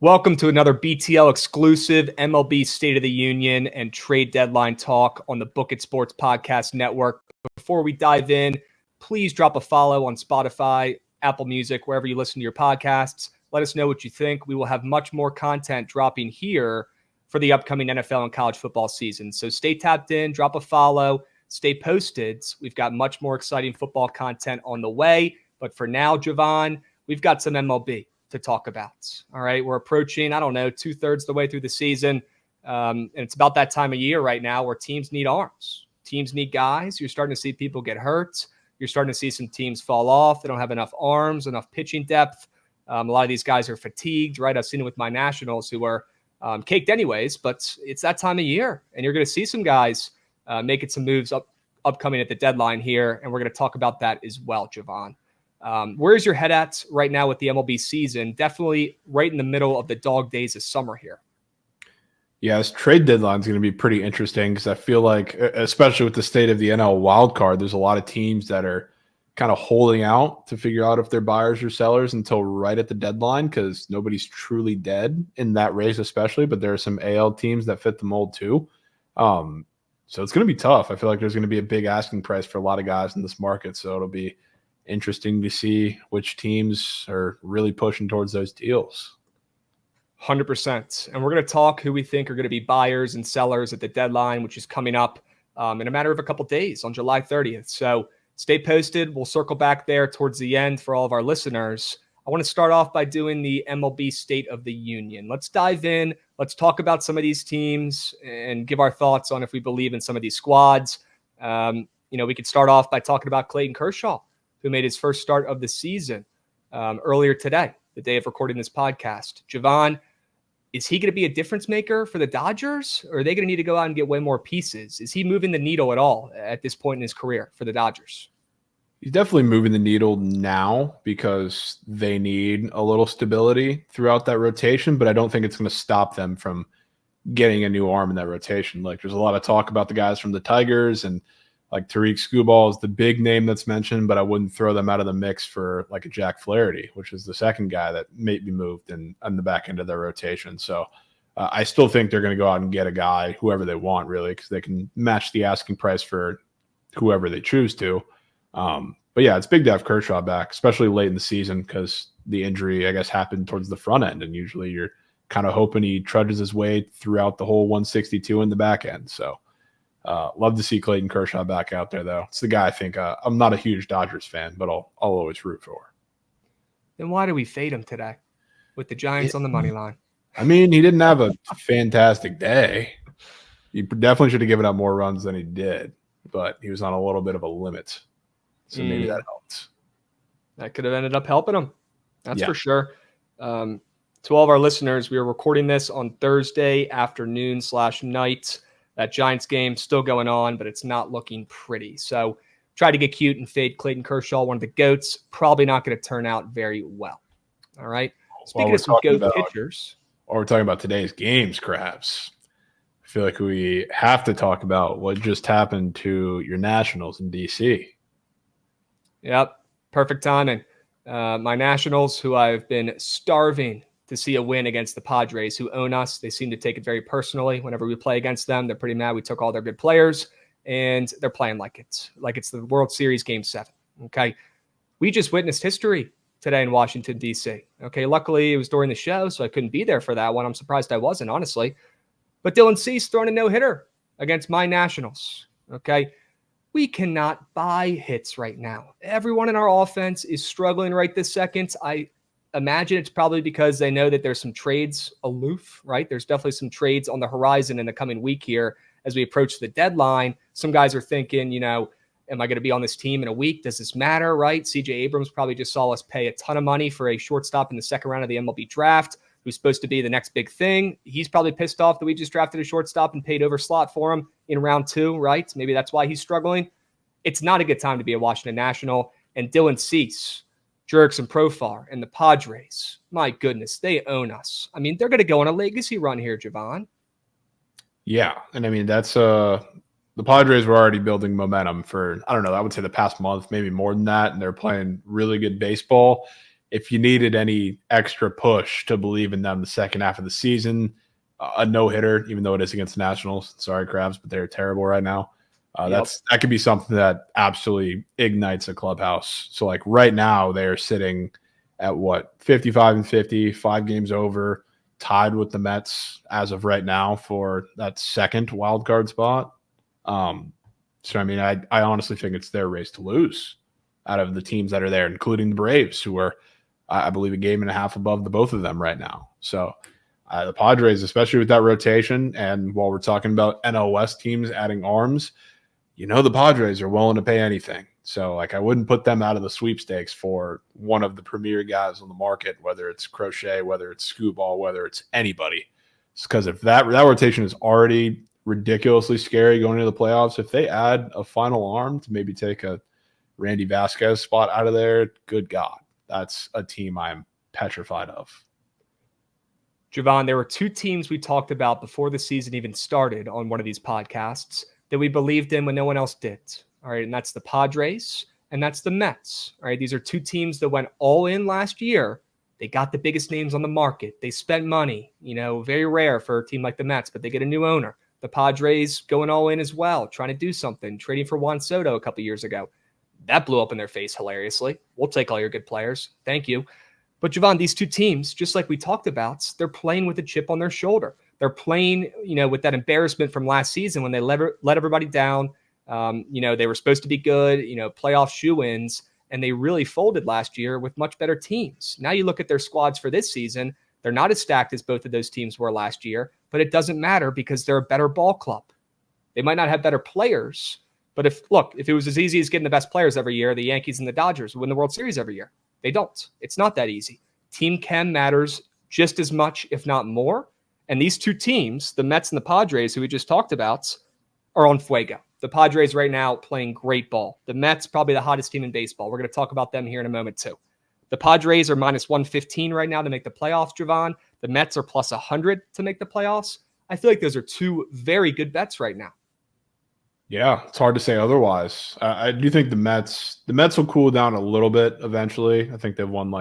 Welcome to another BTL Exclusive MLB State of the Union and Trade Deadline Talk on the Bookit Sports Podcast Network. Before we dive in, please drop a follow on Spotify, Apple Music, wherever you listen to your podcasts. Let us know what you think. We will have much more content dropping here for the upcoming NFL and college football season. So stay tapped in, drop a follow, stay posted. We've got much more exciting football content on the way. But for now, Javon, we've got some MLB to talk about. All right. We're approaching, 2/3 the way through the season. And it's about that time of year right now where teams need arms. Teams need guys. You're starting to see people get hurt. You're starting to see some teams fall off. They don't have enough arms, enough pitching depth. A lot of these guys are fatigued, right? I've seen it with my Nationals who are caked anyways, but it's that time of year. And you're going to see some guys making some moves upcoming at the deadline here. And we're going to talk about that as well, Javon. Where's your head at right now with the MLB season? Definitely right in the middle of the dog days of summer here. Yeah, this trade deadline is going to be pretty interesting because I feel like, especially with the state of the NL wild card, there's a lot of teams that are kind of holding out to figure out if they're buyers or sellers until right at the deadline because nobody's truly dead in that race especially, but there are some AL teams that fit the mold too. So it's going to be tough. I feel like there's going to be a big asking price for a lot of guys in this market, so it'll be interesting to see which teams are really pushing towards those deals. 100%. And we're going to talk who we think are going to be buyers and sellers at the deadline, which is coming up in a matter of a couple days on July 30th. So stay posted. We'll circle back there towards the end for all of our listeners. I want to start off by doing the MLB State of the Union. Let's dive in. Let's talk about some of these teams and give our thoughts on if we believe in some of these squads. We could start off by talking about Clayton Kershaw, who made his first start of the season earlier today, the day of recording this podcast. Javon, is he going to be a difference maker for the Dodgers, or are they going to need to go out and get way more pieces? Is he moving the needle at all at this point in his career for the Dodgers? He's definitely moving the needle now because they need a little stability throughout that rotation, but I don't think it's going to stop them from getting a new arm in that rotation. Like, there's a lot of talk about the guys from the Tigers, and like Tariq Skubal is the big name that's mentioned, but I wouldn't throw them out of the mix for like a Jack Flaherty, which is the second guy that may be moved on the back end of their rotation. So I still think they're going to go out and get a guy, whoever they want, really, because they can match the asking price for whoever they choose to. But yeah, it's big to have Kershaw back, especially late in the season because the injury, I guess, happened towards the front end, and usually you're kind of hoping he trudges his way throughout the whole 162 in the back end. So love to see Clayton Kershaw back out there, though. It's the guy I think I'm not a huge Dodgers fan, but I'll always root for. Then why do we fade him today with the Giants on the money line? I mean, he didn't have a fantastic day. He definitely should have given up more runs than he did, but he was on a little bit of a limit. So maybe that helped. That could have ended up helping him. That's for sure. To all of our listeners, we are recording this on Thursday afternoon/night. That Giants game still going on, but it's not looking pretty. So try to get cute and fade Clayton Kershaw, one of the GOATs. Probably not going to turn out very well. All right. Speaking of some GOAT pitchers. While we're talking about today's games, Craps, I feel like we have to talk about what just happened to your Nationals in D.C. Yep. Perfect timing. My Nationals, who I've been starving to see a win against the Padres, who own us. They seem to take it very personally whenever we play against them. They're pretty mad we took all their good players, and they're playing like it's the World Series Game 7. Okay. We just witnessed history today in Washington, D.C. Okay. Luckily, it was during the show, so I couldn't be there for that one. I'm surprised I wasn't, honestly. But Dylan Cease throwing a no-hitter against my Nationals. Okay. We cannot buy hits right now. Everyone in our offense is struggling right this second. I imagine it's probably because they know that there's some trades aloof, right? There's definitely some trades on the horizon in the coming week here as we approach the deadline. Some guys are thinking, am I going to be on this team in a week? Does this matter, right? CJ Abrams probably just saw us pay a ton of money for a shortstop in the second round of the MLB draft, who's supposed to be the next big thing. He's probably pissed off that we just drafted a shortstop and paid over slot for him in round 2, right? Maybe that's why he's struggling. It's not a good time to be a Washington National. And Dylan Cease, Jurickson Profar, and the Padres, my goodness, they own us. I mean, they're going to go on a legacy run here, Javon. Yeah, and I mean, that's the Padres were already building momentum for, I don't know, I would say the past month, maybe more than that, and they're playing really good baseball. if you needed any extra push to believe in them the second half of the season, a no-hitter, even though it is against the Nationals. Sorry, Crabs, but they're terrible right now. That could be something that absolutely ignites a clubhouse. So like right now they're sitting at 55-50, 5 games over, tied with the Mets as of right now for that second wild card spot. So I mean, I honestly think it's their race to lose out of the teams that are there, including the Braves, who are, I believe, a game and a half above the both of them right now. So the Padres, especially with that rotation, and while we're talking about NL West teams adding arms, the Padres are willing to pay anything. So, like, I wouldn't put them out of the sweepstakes for one of the premier guys on the market, whether it's Crochet, whether it's Scooball, whether it's anybody. It's because if that rotation is already ridiculously scary going into the playoffs, if they add a final arm to maybe take a Randy Vasquez spot out of there, good God, that's a team I'm petrified of. Javon, there were 2 teams we talked about before the season even started on one of these podcasts that we believed in when no one else did. All right. And that's the Padres and that's the Mets. All right. These are 2 teams that went all in last year. They got the biggest names on the market. They spent money, very rare for a team like the Mets, but they get a new owner. The Padres going all in as well, trying to do something, trading for Juan Soto a couple years ago. That blew up in their face hilariously. We'll take all your good players. Thank you. But Javon, these 2 teams, just like we talked about, they're playing with a chip on their shoulder. They're playing, with that embarrassment from last season when they let everybody down. They were supposed to be good, playoff shoo-ins, and they really folded last year with much better teams. Now you look at their squads for this season, they're not as stacked as both of those teams were last year, but it doesn't matter because they're a better ball club. They might not have better players, but if it was as easy as getting the best players every year, the Yankees and the Dodgers would win the World Series every year. They don't. It's not that easy. Team chem matters just as much, if not more. And these 2 teams, the Mets and the Padres, who we just talked about, are on fuego. The Padres right now playing great ball. The Mets, probably the hottest team in baseball. We're going to talk about them here in a moment too. The Padres are minus 115 right now to make the playoffs, Javon. The Mets are plus 100 to make the playoffs. I feel like those are 2 very good bets right now. Yeah, it's hard to say otherwise. I do think the Mets will cool down a little bit eventually. I think they've won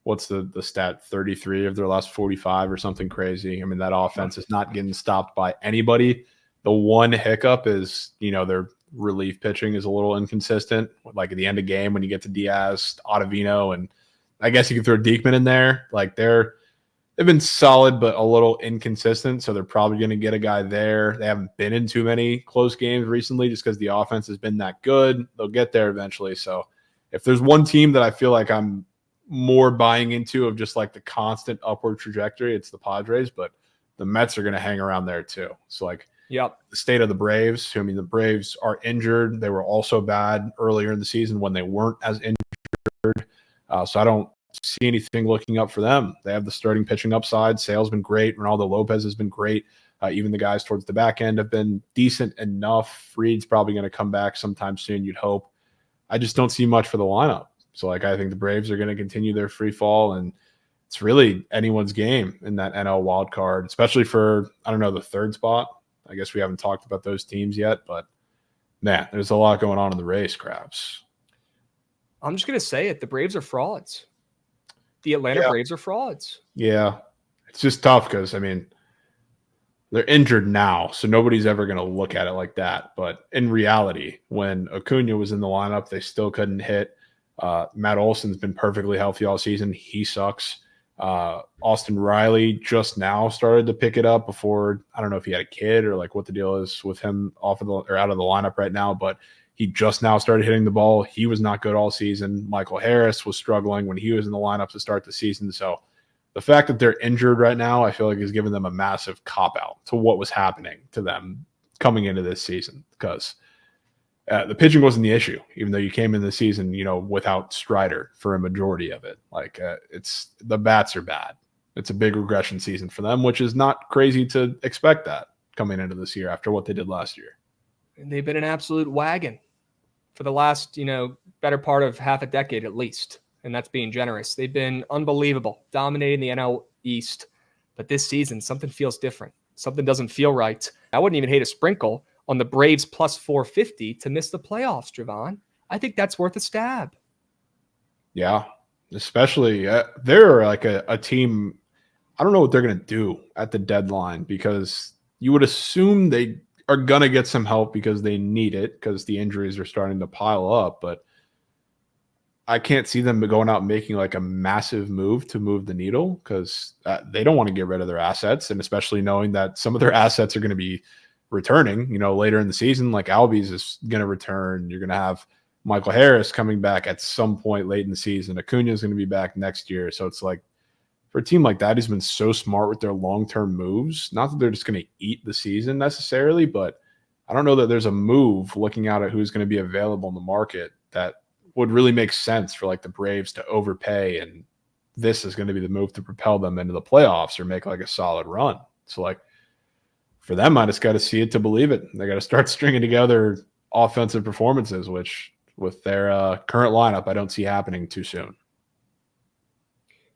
what's the stat, 33 of their last 45 or something crazy. I mean, that offense is not getting stopped by anybody. The one hiccup is, their relief pitching is a little inconsistent. Like at the end of game when you get to Diaz, Ottavino, and I guess you could throw Diekman in there. Like they've been solid, but a little inconsistent. So they're probably going to get a guy there. They haven't been in too many close games recently just because the offense has been that good. They'll get there eventually. So if there's one team that I feel like I'm more buying into of just like the constant upward trajectory, it's the Padres, but the Mets are going to hang around there too. So the state of the Braves, the Braves are injured. They were also bad earlier in the season when they weren't as injured. So I don't see anything looking up for them. They have the starting pitching upside. Sale's been great. Ronaldo Lopez has been great. Even the guys towards the back end have been decent enough. Fried's probably going to come back sometime soon, you'd hope. I just don't see much for the lineup. So I think the Braves are going to continue their free fall, and it's really anyone's game in that NL wild card, especially for, the 3rd spot. I guess we haven't talked about those teams yet, but there's a lot going on in the race, Crabs. I'm just going to say it. The Braves are frauds. The Atlanta Braves are frauds. Yeah. It's just tough because, they're injured now, so nobody's ever going to look at it like that. But in reality, when Acuna was in the lineup, they still couldn't hit. Matt Olson's been perfectly healthy all season. He sucks. Austin Riley just now started to pick it up before. I don't know if he had a kid or what the deal is with him out of the lineup right now, but he just now started hitting the ball. He was not good all season. Michael Harris was struggling when he was in the lineup to start the season. So the fact that they're injured right now, I feel like has given them a massive cop-out to what was happening to them coming into this season, because the pitching wasn't the issue, even though you came in the season, without Strider for a majority of it. It's the bats are bad. It's a big regression season for them, which is not crazy to expect that coming into this year after what they did last year. And they've been an absolute wagon for the last, better part of half a decade at least. And that's being generous. They've been unbelievable, dominating the NL East. But this season, something feels different. Something doesn't feel right. I wouldn't even hate a sprinkle on the Braves plus 450 to miss the playoffs, Javon. I think that's worth a stab. Yeah. especially they're like a team. I don't know what they're going to do at the deadline, because you would assume they are going to get some help because they need it, because the injuries are starting to pile up. But I can't see them going out and making like a massive move to move the needle, because they don't want to get rid of their assets. And especially knowing that some of their assets are going to be returning, later in the season, like Albies is going to return. You're going to have Michael Harris coming back at some point late in the season. Acuna is going to be back next year. So it's like, for a team like that, he's been so smart with their long-term moves. Not that they're just going to eat the season necessarily, but I don't know that there's a move looking out at who's going to be available in the market that would really make sense for like the Braves to overpay, and this is going to be the move to propel them into the playoffs or make like a solid run. So like for them, I just got to see it to believe it. They got to start stringing together offensive performances, which with their current lineup, I don't see happening too soon.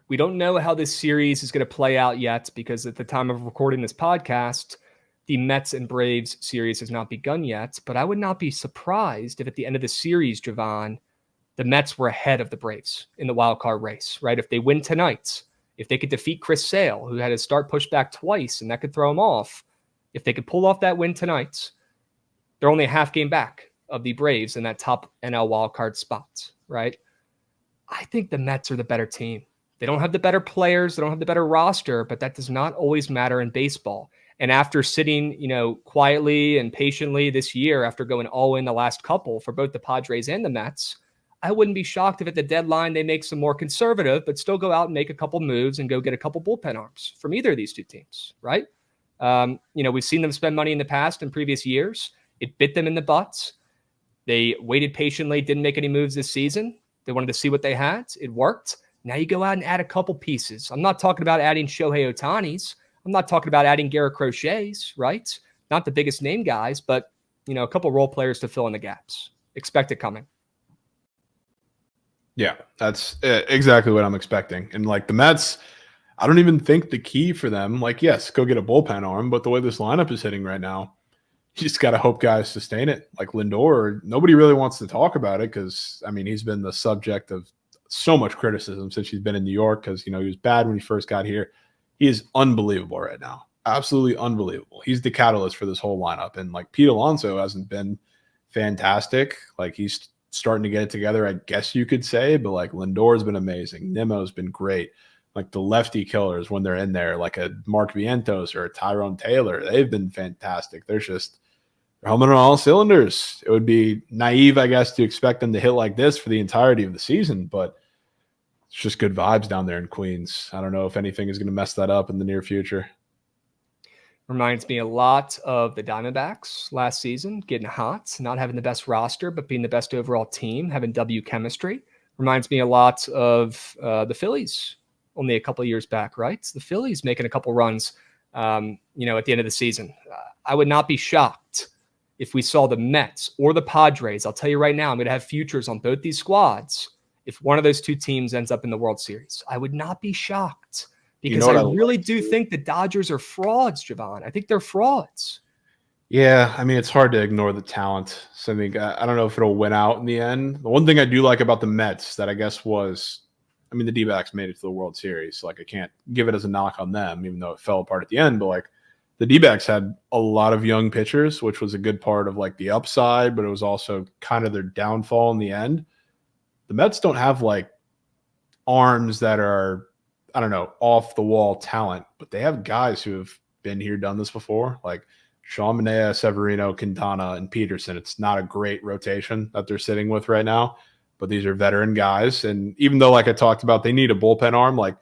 We don't know how this series is going to play out yet, because at the time of recording this podcast, the Mets and Braves series has not begun yet. But I would not be surprised if at the end of the series, Javon, the Mets were ahead of the Braves in the wild card race, right? If they win tonight, if they could defeat Chris Sale, who had his start pushed back twice, and that could throw him off. If they could pull off that win tonight, they're only a half game back of the Braves in that top NL wild card spot, right? I think the Mets are the better team. They don't have the better players. They don't have the better roster, but that does not always matter in baseball. And after sitting, quietly and patiently this year, after going all in the last couple for both the Padres and the Mets, I wouldn't be shocked if at the deadline they make some more conservative, but still go out and make a couple moves and go get a couple bullpen arms from either of these two teams, right? We've seen them spend money in the past in previous years. It bit them in the butts. They waited patiently, didn't make any moves this season. They wanted to see what they had. It worked. Now you go out and add a couple pieces. I'm not talking about adding Shohei Ohtani's. I'm not talking about adding Garrett Crochet's, right? Not the biggest name guys, but, a couple role players to fill in the gaps. Expect it coming. Yeah, that's exactly what I'm expecting. And like the Mets, I don't even think the key for them, like, yes, go get a bullpen arm, but the way this lineup is hitting right now, you just got to hope guys sustain it. Like Lindor, nobody really wants to talk about it because, he's been the subject of so much criticism since he's been in New York because, he was bad when he first got here. He is unbelievable right now. Absolutely unbelievable. He's the catalyst for this whole lineup. And like Pete Alonso hasn't been fantastic. Like he's starting to get it together, I guess you could say, but like Lindor's been amazing. Nemo's been great. Like the lefty killers when they're in there, like a Mark Vientos or a Tyrone Taylor, they've been fantastic. They're humming on all cylinders. It would be naive, I guess, to expect them to hit like this for the entirety of the season, but it's just good vibes down there in Queens. I don't know if anything is going to mess that up in the near future. Reminds me a lot of the Diamondbacks last season, getting hot, not having the best roster, but being the best overall team, having W chemistry. Reminds me a lot of the Phillies only a couple of years back, right? The Phillies making a couple runs, at the end of the season. I would not be shocked if we saw the Mets or the Padres. I'll tell you right now, I'm going to have futures on both these squads. If one of those two teams ends up in the World Series, I would not be shocked. Because I really do think the Dodgers are frauds, Javon. I think they're frauds. Yeah, it's hard to ignore the talent. So I don't know if it'll win out in the end. The one thing I do like about the Mets that I guess was, the D-backs made it to the World Series. So like I can't give it as a knock on them, even though it fell apart at the end. But like the D-backs had a lot of young pitchers, which was a good part of like the upside, but it was also kind of their downfall in the end. The Mets don't have like arms that are, I don't know, off the wall talent, but they have guys who have been here, done this before, like Sean Manaea, Severino, Quintana, and Peterson. It's not a great rotation that they're sitting with right now, but these are veteran guys. And even though, like I talked about, they need a bullpen arm, like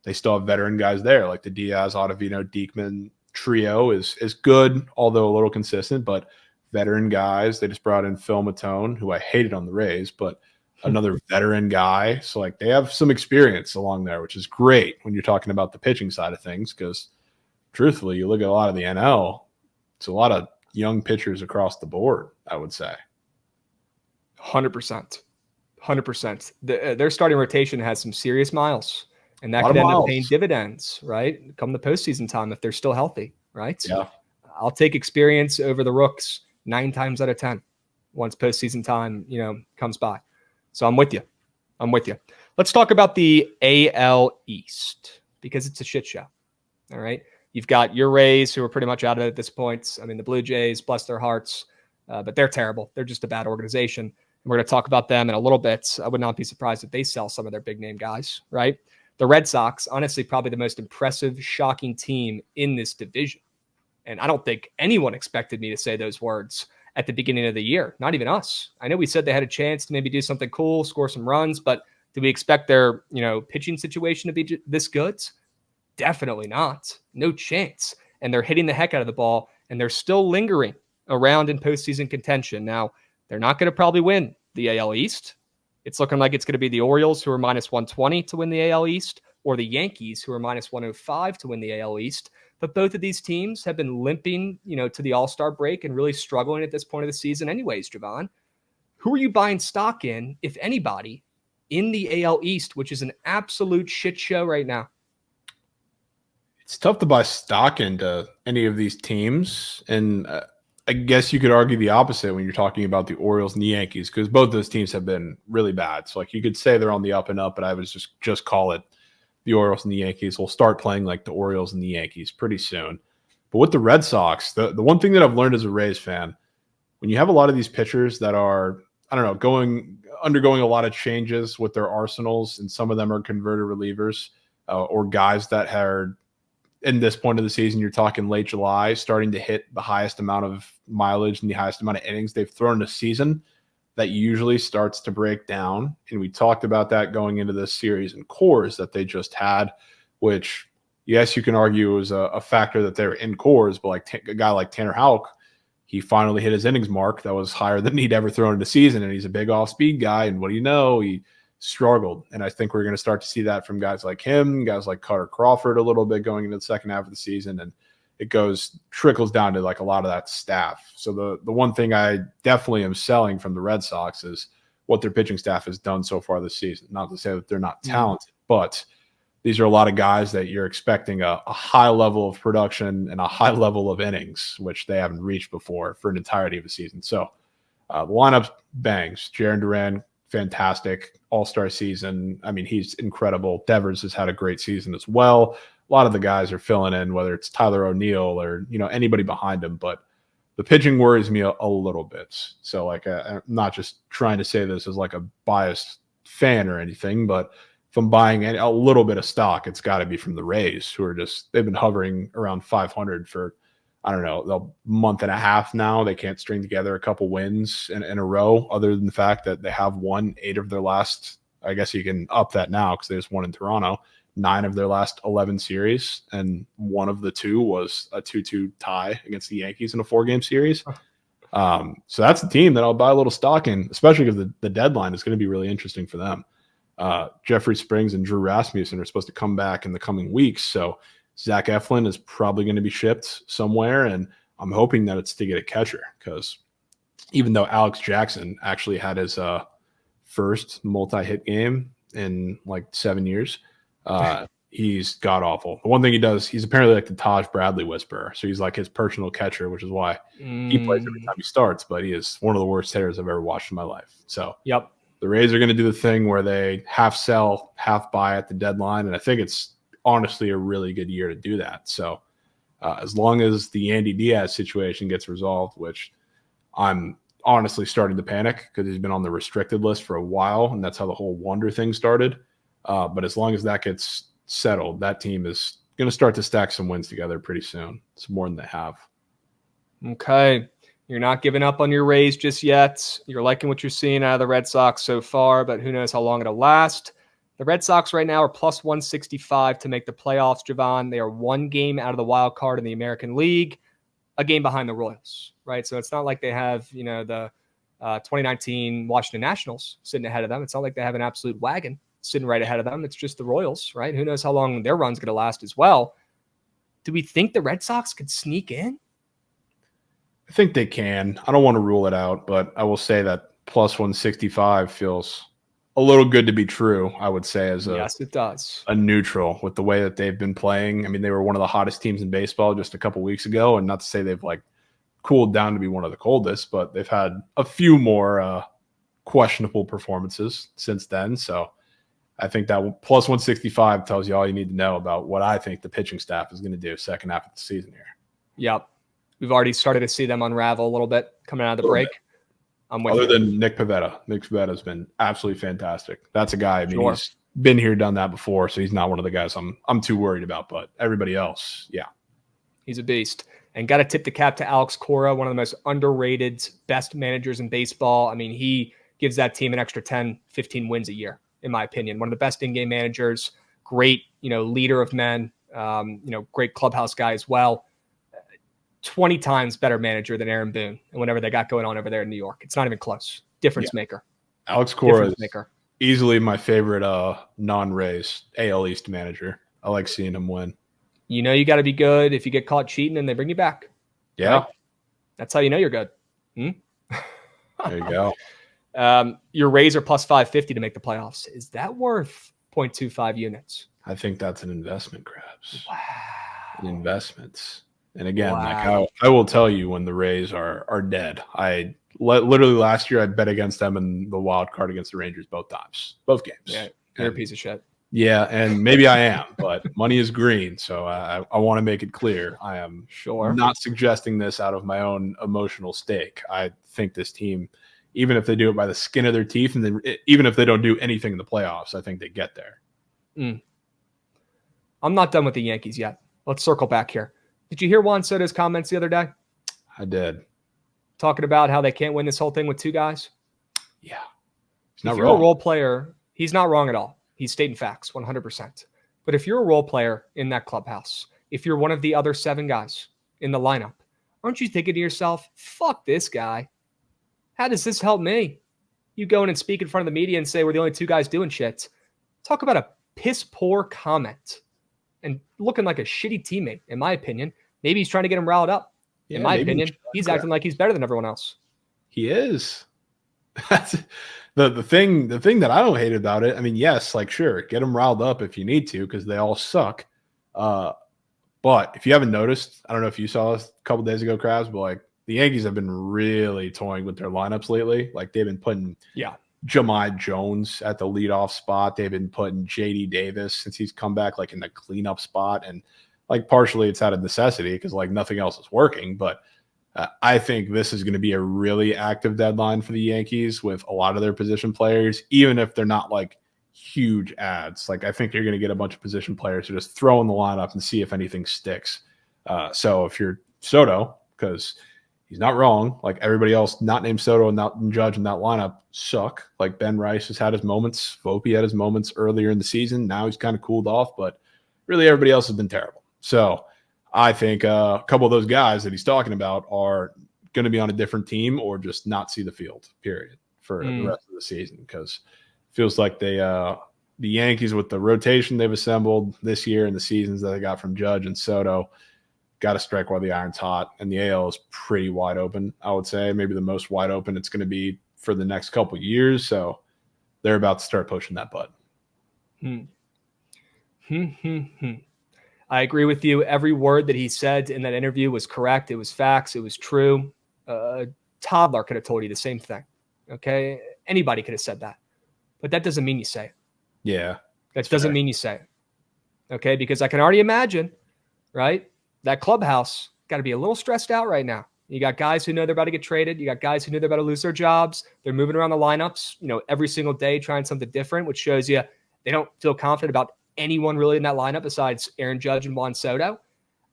they still have veteran guys there, like the Diaz, Ottavino, Diekman trio is good, although a little consistent, but veteran guys. They just brought in Phil Matone, who I hated on the Rays, but another veteran guy. So like they have some experience along there, which is great when you're talking about the pitching side of things, because truthfully, you look at a lot of the NL, it's a lot of young pitchers across the board, I would say. 100%. 100%. Their starting rotation has some serious miles, and that could end up paying dividends, right? Come the postseason time if they're still healthy, right? Yeah. I'll take experience over the rooks 9 times out of 10 once postseason time, comes by. So I'm with you. Let's talk about the AL East because it's a shit show. All right. You've got your Rays, who are pretty much out of it at this point. I mean, the Blue Jays, bless their hearts, but they're terrible. They're just a bad organization. And we're going to talk about them in a little bit. I would not be surprised if they sell some of their big name guys, right? The Red Sox, honestly, probably the most impressive, shocking team in this division. And I don't think anyone expected me to say those words at the beginning of the year, not even us. I know we said they had a chance to maybe do something cool, score some runs, but do we expect their, pitching situation to be this good? Definitely not. No chance. And they're hitting the heck out of the ball, and they're still lingering around in postseason contention. Now, they're not going to probably win the AL East. It's looking like it's going to be the Orioles, who are minus 120 to win the AL East, or the Yankees, who are minus 105 to win the AL East. But both of these teams have been limping, to the All-Star break and really struggling at this point of the season anyways, Javon. Who are you buying stock in, if anybody, in the AL East, which is an absolute shit show right now? It's tough to buy stock into any of these teams. And I guess you could argue the opposite when you're talking about the Orioles and the Yankees, because both those teams have been really bad. So, you could say they're on the up and up, but I would just call it the Orioles and the Yankees. Will start playing like the Orioles and the Yankees pretty soon. But with the Red Sox, the one thing that I've learned as a Rays fan, when you have a lot of these pitchers that are, undergoing a lot of changes with their arsenals, and some of them are converted relievers or guys that are, in this point of the season, you're talking late July, starting to hit the highest amount of mileage and the highest amount of innings they've thrown this season, that usually starts to break down. And we talked about that going into this series in cores that they just had, which, yes, you can argue was a factor that they're in cores, but a guy like Tanner Houck, he finally hit his innings mark that was higher than he'd ever thrown in a season, and he's a big off-speed guy, and what do you know, he struggled. And I think we're going to start to see that from guys like him, guys like Carter Crawford a little bit going into the second half of the season, and it trickles down to a lot of that staff. So the one thing I definitely am selling from the Red Sox is what their pitching staff has done so far this season. Not to say that they're not talented, but these are a lot of guys that you're expecting a high level of production and a high level of innings, which they haven't reached before for an entirety of a season. So the lineup bangs. Jarren Duran, fantastic all-star season. I mean, he's incredible. Devers has had a great season as well. A lot of the guys are filling in, whether it's Tyler O'Neill or, anybody behind him, but the pitching worries me a little bit. So I'm not just trying to say this as a biased fan or anything, but if I'm buying a little bit of stock, it's got to be from the Rays, who are they've been hovering around 500 for, a month and a half now. They can't string together a couple wins in a row, other than the fact that they have won 8 of their last, I guess you can up that now because they just won in Toronto, 9 of their last 11 series. And one of the 2 was a 2-2 tie against the Yankees in a 4-game series. So that's a team that I'll buy a little stock in, especially because the deadline is going to be really interesting for them. Jeffrey Springs and Drew Rasmussen are supposed to come back in the coming weeks. So Zach Eflin is probably going to be shipped somewhere, and I'm hoping that it's to get a catcher, because even though Alex Jackson actually had his first multi-hit game in 7 years, he's god-awful. The one thing he does, he's apparently the Taj Bradley whisperer, so he's his personal catcher, which is why he plays every time he starts, but he is one of the worst hitters I've ever watched in my life. So yep. The Rays are going to do the thing where they half sell, half buy at the deadline, and I think it's honestly a really good year to do that. So as long as the Andy Diaz situation gets resolved, which I'm honestly starting to panic because he's been on the restricted list for a while, and that's how the whole Wonder thing started. But as long as that gets settled, that team is going to start to stack some wins together pretty soon. It's more than they have. Okay. You're not giving up on your Rays just yet. You're liking what you're seeing out of the Red Sox so far, but who knows how long it'll last. The Red Sox right now are plus 165 to make the playoffs, Javon. They are 1 game out of the wild card in the American League, a game behind the Royals, right? So it's not like they have, the 2019 Washington Nationals sitting ahead of them. It's not like they have an absolute wagon sitting right ahead of them. It's just the Royals, right? Who knows how long their run's going to last as well. Do we think the Red Sox could sneak in? I think they can. I don't want to rule it out, but I will say that plus 165 feels a little good to be true, I would say, as yes, it does. A neutral with the way that they've been playing. I mean, they were one of the hottest teams in baseball just a couple weeks ago, and not to say they've cooled down to be one of the coldest, but they've had a few more questionable performances since then. So I think that plus 165 tells you all you need to know about what I think the pitching staff is going to do second half of the season here. Yep. We've already started to see them unravel a little bit coming out of the break. I'm with Other you. than Nick Pivetta. Nick Pivetta's been absolutely fantastic. That's a guy, I mean, Sure. he's been here, done that before, so he's not one of the guys I'm too worried about. But everybody else, yeah. He's a beast. And got to tip the cap to Alex Cora, one of the most underrated, best managers in baseball. I mean, he gives that team an extra 10, 15 wins a year, in my opinion. One of the best in-game managers, great, leader of men, great clubhouse guy as well. 20 times better manager than Aaron Boone and whatever they got going on over there in New York. It's not even close. Difference maker. Alex Cora is easily my favorite non-Rays AL East manager. I like seeing him win. You got to be good if you get caught cheating and they bring you back. Yeah. Right? That's how you know you're good. There you go. Your Rays are plus 550 to make the playoffs. Is that worth 0.25 units? I think that's an investment, Krabs. Wow. An investment. And again, like I will tell you when the Rays are dead. Literally last year I bet against them in the wild card against the Rangers both times, both games. Yeah, you're a piece of shit. Yeah, and maybe I am, but money is green, so I want to make it clear. I am not suggesting this out of my own emotional stake. I think this team, even if they do it by the skin of their teeth, and even if they don't do anything in the playoffs, I think they get there. I'm not done with the Yankees yet. Let's circle back here. Did you hear Juan Soto's comments the other day? I did. Talking about how they can't win this whole thing with two guys? Yeah. If you're a role player, he's not wrong at all. He's stating facts 100%. But if you're a role player in that clubhouse, if you're one of the other 7 guys in the lineup, aren't you thinking to yourself, fuck this guy? How does this help me? You go in and speak in front of the media and say we're the only 2 guys doing shit. Talk about a piss poor comment and looking like a shitty teammate, in my opinion. Maybe he's trying to get him riled up. In my opinion, he's acting like he's better than everyone else. He is. That's the thing that I don't hate about it. I mean, yes, like sure, get them riled up if you need to because they all suck. But if you haven't noticed, I don't know if you saw this a couple days ago, Krabs, but like the Yankees have been really toying with their lineups lately. Like they've been putting Jahmai Jones at the leadoff spot. They've been putting JD Davis since he's come back like in the cleanup spot. And like partially it's out of necessity because like nothing else is working. But I think this is going to be a really active deadline for the Yankees with a lot of their position players, even if they're not like huge ads. Like I think you're going to get a bunch of position players to just throw in the lineup and see if anything sticks. So if you're Soto, because he's not wrong, like everybody else not named Soto and not Judge in that lineup suck. Like Ben Rice has had his moments. Volpe had his moments earlier in the season. Now he's kind of cooled off, but really everybody else has been terrible. So I think a couple of those guys that he's talking about are going to be on a different team or just not see the field, period, for the rest of the season because it feels like the Yankees with the rotation they've assembled this year and the seasons that they got from Judge and Soto got to strike while the iron's hot. And the AL is pretty wide open, I would say, maybe the most wide open it's going to be for the next couple of years. So they're about to start pushing that button. I agree with you. Every word that he said in that interview was correct. It was facts. It was true. A toddler could have told you the same thing. Okay. Anybody could have said that, but that doesn't mean you say it. Yeah. That doesn't mean you say it. Okay. Because I can already imagine, right? That clubhouse got to be a little stressed out right now. You got guys who know they're about to get traded. You got guys who know they're about to lose their jobs. They're moving around the lineups, every single day, trying something different, which shows you they don't feel confident about anyone really in that lineup besides Aaron Judge and Juan Soto.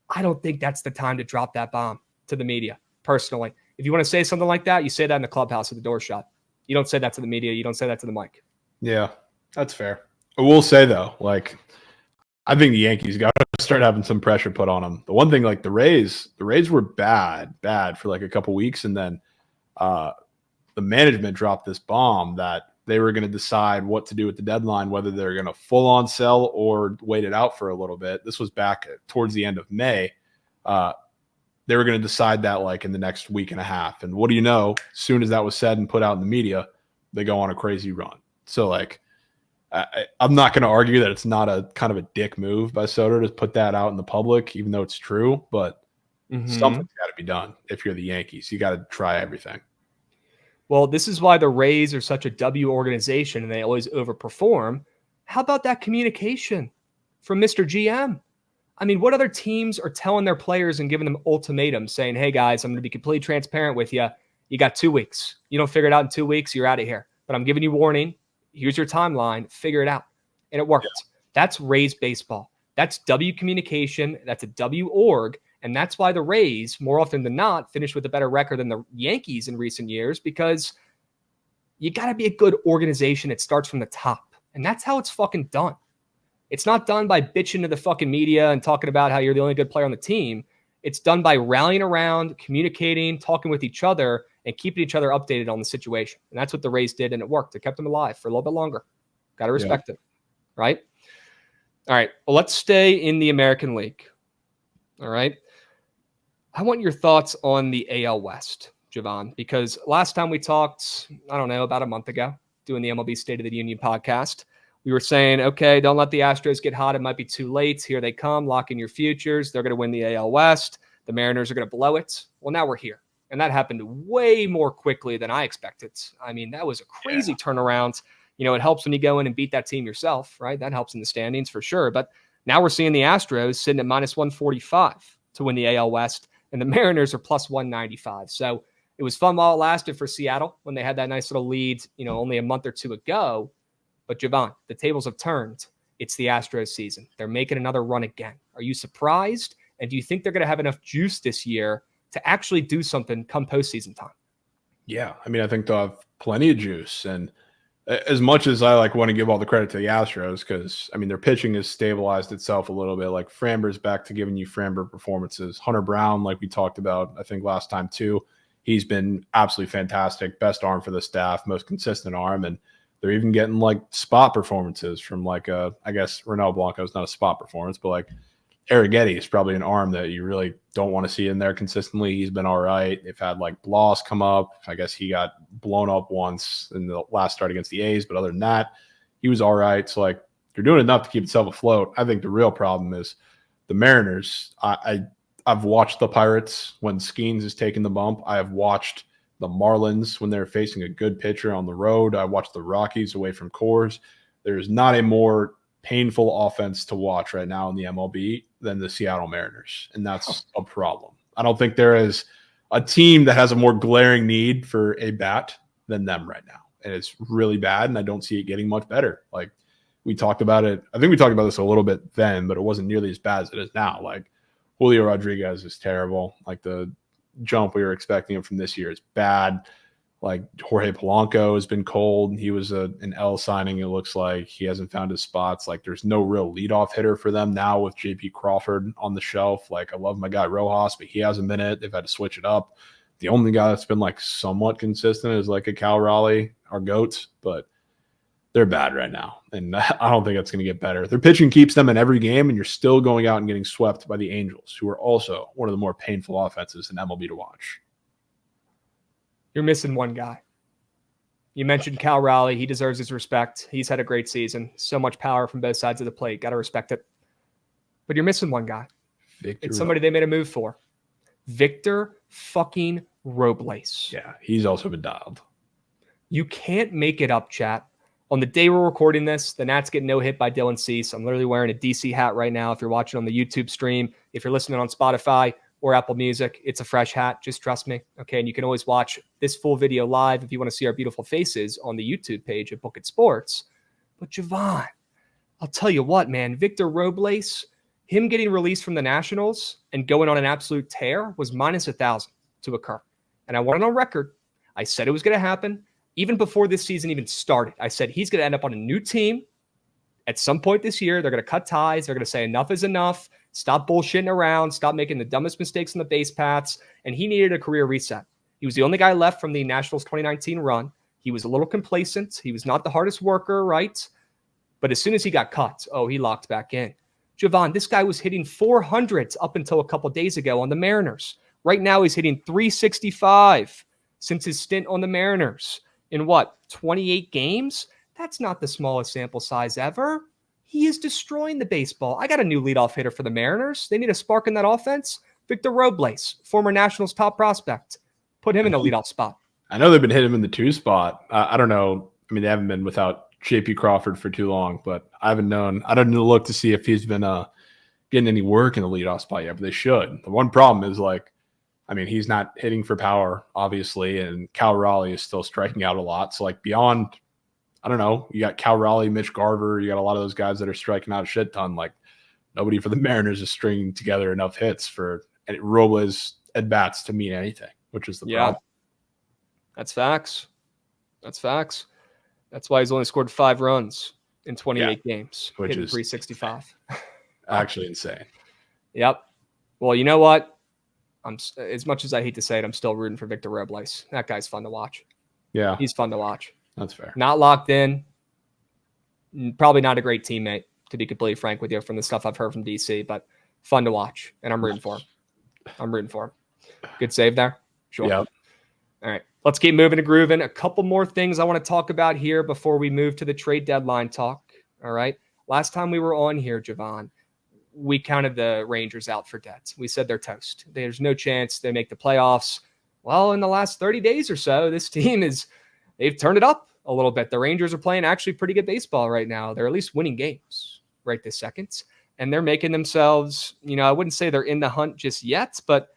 I don't think that's the time to drop that bomb to the media, personally. If you want to say something like that, you say that in the clubhouse with the door shut. You don't say that to the media. You don't say that to the mic. Yeah, that's fair. I will say, though, like, I think the Yankees got to start having some pressure put on them. The one thing, like the Rays were bad for like a couple weeks, and then the management dropped this bomb that they were going to decide what to do with the deadline, whether they're going to full on sell or wait it out for a little bit. This was back towards the end of May. They were going to decide that like in the next week and a half. And what do you know? As soon as that was said and put out in the media, they go on a crazy run. So like, I'm not going to argue that it's not a kind of a dick move by Soto to put that out in the public, even though it's true, but something's got to be done. If you're the Yankees, you got to try everything. Well, this is why the Rays are such a W organization and they always overperform, How about that communication from Mr. GM? I mean, what other teams are telling their players and giving them ultimatums saying, hey, guys, I'm going to be completely transparent with you. You got 2 weeks. You don't figure it out in 2 weeks, you're out of here. But I'm giving you warning. Here's your timeline. Figure it out. And it worked. Yeah. That's Rays baseball. That's W communication. That's a W org. And that's why the Rays, more often than not, finish with a better record than the Yankees in recent years, because you got to be a good organization. It starts from the top. And that's how it's fucking done. It's not done by bitching to the fucking media and talking about how you're the only good player on the team. It's done by rallying around, communicating, talking with each other, and keeping each other updated on the situation. And that's what the Rays did, and it worked. It kept them alive for a little bit longer. Got to respect it, right? All right, well, let's stay in the American League. All right? I want your thoughts on the AL West, Javon, because last time we talked, I don't know, about a month ago, doing the MLB State of the Union podcast, we were saying, okay, don't let the Astros get hot. It might be too late. Here they come. Lock in your futures. They're going to win the AL West. The Mariners are going to blow it. Well, now we're here. And that happened way more quickly than I expected. I mean, that was a crazy turnaround. You know, it helps when you go in and beat that team yourself, right? That helps in the standings for sure. But now we're seeing the Astros sitting at minus 145 to win the AL West. And the Mariners are plus 195. So it was fun while it lasted for Seattle when they had that nice little lead, you know, only a month or two ago. But Javon, the tables have turned. It's the Astros season. They're making another run again. Are you surprised? And do you think they're going to have enough juice this year to actually do something come postseason time? Yeah, I mean, I think they'll have plenty of juice. And as much as I want to give all the credit to the Astros, because, I mean, their pitching has stabilized itself a little bit. Like, Framber's back to giving you Framber performances. Hunter Brown, like we talked about, I think last time too, he's been absolutely fantastic. Best arm for the staff, most consistent arm. And they're even getting spot performances from I guess Ronel Blanco is not a spot performance, but Arrighetti is probably an arm that you really don't want to see in there consistently. He's been all right. They've had Bloss come up. I guess he got blown up once in the last start against the A's, but other than that, he was all right. So they're doing enough to keep itself afloat. I think the real problem is the Mariners. I've watched the Pirates when Skeens is taking the bump. I have watched the Marlins when they're facing a good pitcher on the road. I watched the Rockies away from Coors. There's not a more painful offense to watch right now in the MLB than the Seattle Mariners, and that's a problem. I don't think there is a team that has a more glaring need for a bat than them right now, and it's really bad, and I don't see it getting much better. We talked about it. I think we talked about this a little bit then, but it wasn't nearly as bad as it is now. Julio Rodriguez is terrible. The jump we were expecting him from this year is bad. Jorge Polanco has been cold. He was an L signing, it looks like. He hasn't found his spots. There's no real leadoff hitter for them now with JP Crawford on the shelf. I love my guy Rojas, but he hasn't been it. They've had to switch it up. The only guy that's been somewhat consistent is a Cal Raleigh or Goetz, but they're bad right now. And I don't think it's going to get better. Their pitching keeps them in every game, and you're still going out and getting swept by the Angels, who are also one of the more painful offenses in MLB to watch. You're missing one guy. You mentioned Cal Raleigh. He deserves his respect. He's had a great season. So much power from both sides of the plate. Got to respect it. But you're missing one guy. It's somebody they made a move for. Victor fucking Robles. Yeah, he's also been dialed. You can't make it up, chat. On the day we're recording this, the Nats get no hit by Dylan Cease. I'm literally wearing a DC hat right now. If you're watching on the YouTube stream, if you're listening on Spotify or Apple Music, it's a fresh hat. Just trust me. Okay. And you can always watch this full video live if you want to see our beautiful faces on the YouTube page at Bookit Sports. But Javon, I'll tell you what, man, Victor Robles, him getting released from the Nationals and going on an absolute tear was minus 1,000 to occur. And I want it on record. I said it was going to happen. Even before this season even started, I said he's going to end up on a new team at some point this year. They're going to cut ties. They're going to say enough is enough. Stop bullshitting around. Stop making the dumbest mistakes on the base paths. And he needed a career reset. He was the only guy left from the Nationals 2019 run. He was a little complacent. He was not the hardest worker, right? But as soon as he got cut, he locked back in. Javon, this guy was hitting 400s up until a couple days ago on the Mariners. Right now he's hitting 365 since his stint on the Mariners. In 28 games? That's not the smallest sample size ever. He is destroying the baseball. I got a new leadoff hitter for the Mariners. They need a spark in that offense. Victor Robles, former Nationals top prospect. Put him in the leadoff spot. I know they've been hitting him in the 2 spot. I don't know. I mean, they haven't been without JP Crawford for too long, but I don't look to see if he's been getting any work in the leadoff spot yet, but they should. The one problem is he's not hitting for power, obviously, and Cal Raleigh is still striking out a lot. So beyond, I don't know, you got Cal Raleigh, Mitch Garver, you got a lot of those guys that are striking out a shit ton. Nobody for the Mariners is stringing together enough hits for Robles at bats to mean anything, which is the problem. That's facts. That's why he's only scored 5 runs in 28 games, which hitting is 365. Actually insane. Yep. Well, you know what? As much as I hate to say it, I'm still rooting for Victor Robles. That guy's fun to watch. Yeah. He's fun to watch. That's fair. Not locked in. Probably not a great teammate, to be completely frank with you, from the stuff I've heard from DC, but fun to watch. And I'm rooting for him. Good save there. Sure. Yep. All right. Let's keep moving and grooving. A couple more things I want to talk about here before we move to the trade deadline talk. All right. Last time we were on here, Javon, we counted the Rangers out for dead. We said they're toast. There's no chance they make the playoffs. Well, in the last 30 days or so, this team they've turned it up a little bit. The Rangers are playing actually pretty good baseball right now. They're at least winning games right this second. And they're making themselves, I wouldn't say they're in the hunt just yet, but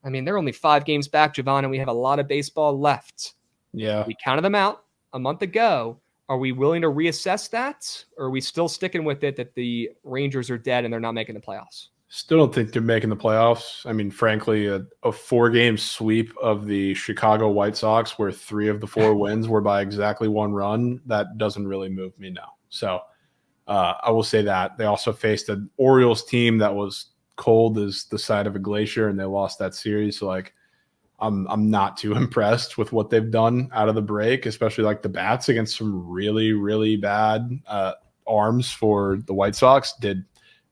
they're only 5 games back, Javon, and we have a lot of baseball left. Yeah. We counted them out a month ago. Are we willing to reassess that? Or are we still sticking with it that the Rangers are dead and they're not making the playoffs? Still don't think they're making the playoffs. Frankly, a 4-game sweep of the Chicago White Sox where 3 of the 4 wins were by exactly 1 run, that doesn't really move me now. So I will say that. They also faced an Orioles team that was cold as the side of a glacier, and they lost that series. So I'm not too impressed with what they've done out of the break, especially the bats against some really, really bad arms for the White Sox did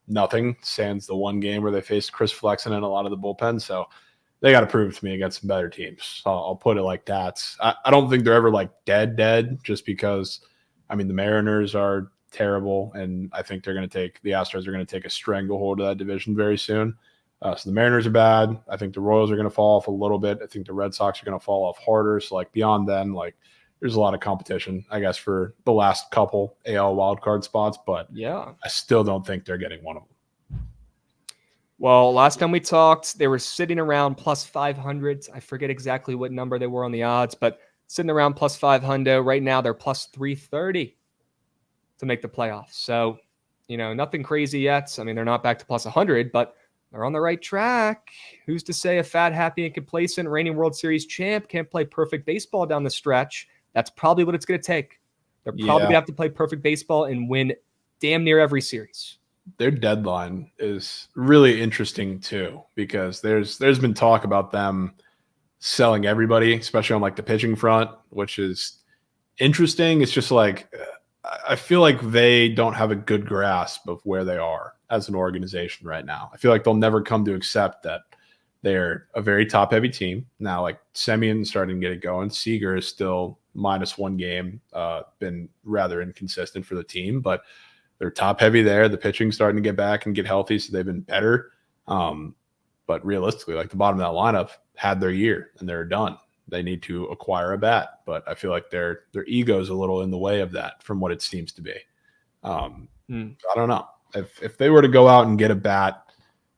nothing, sans the one game where they faced Chris Flexen and a lot of the bullpen. So they got to prove it to me against some better teams. So I'll put it like that. I don't think they're ever dead just because, the Mariners are terrible, and I think the Astros are going to take a stranglehold of that division very soon. So the Mariners are bad. I think the Royals are going to fall off a little bit. I think the Red Sox are going to fall off harder. So beyond then, there's a lot of competition, I guess, for the last couple AL wildcard spots, but yeah, I still don't think they're getting one of them. Well, last time we talked, they were sitting around plus 500. I forget exactly what number they were on the odds, but sitting around plus 500. Right now, they're plus 330 to make the playoffs. So, nothing crazy yet. They're not back to plus 100, but they're on the right track. Who's to say a fat, happy, and complacent reigning World Series champ can't play perfect baseball down the stretch? That's probably what it's going to take. They're probably going to have to play perfect baseball and win damn near every series. Their deadline is really interesting too, because there's been talk about them selling everybody, especially on the pitching front, which is interesting. It's just I feel like they don't have a good grasp of where they are as an organization right now. I feel like they'll never come to accept that they're a very top-heavy team. Now, Semion's starting to get it going. Seager is still -1 game, been rather inconsistent for the team, but they're top-heavy there. The pitching's starting to get back and get healthy, so they've been better. But realistically, the bottom of that lineup had their year, and they're done. They need to acquire a bat, but I feel like their ego's a little in the way of that from what it seems to be. I don't know. If they were to go out and get a bat,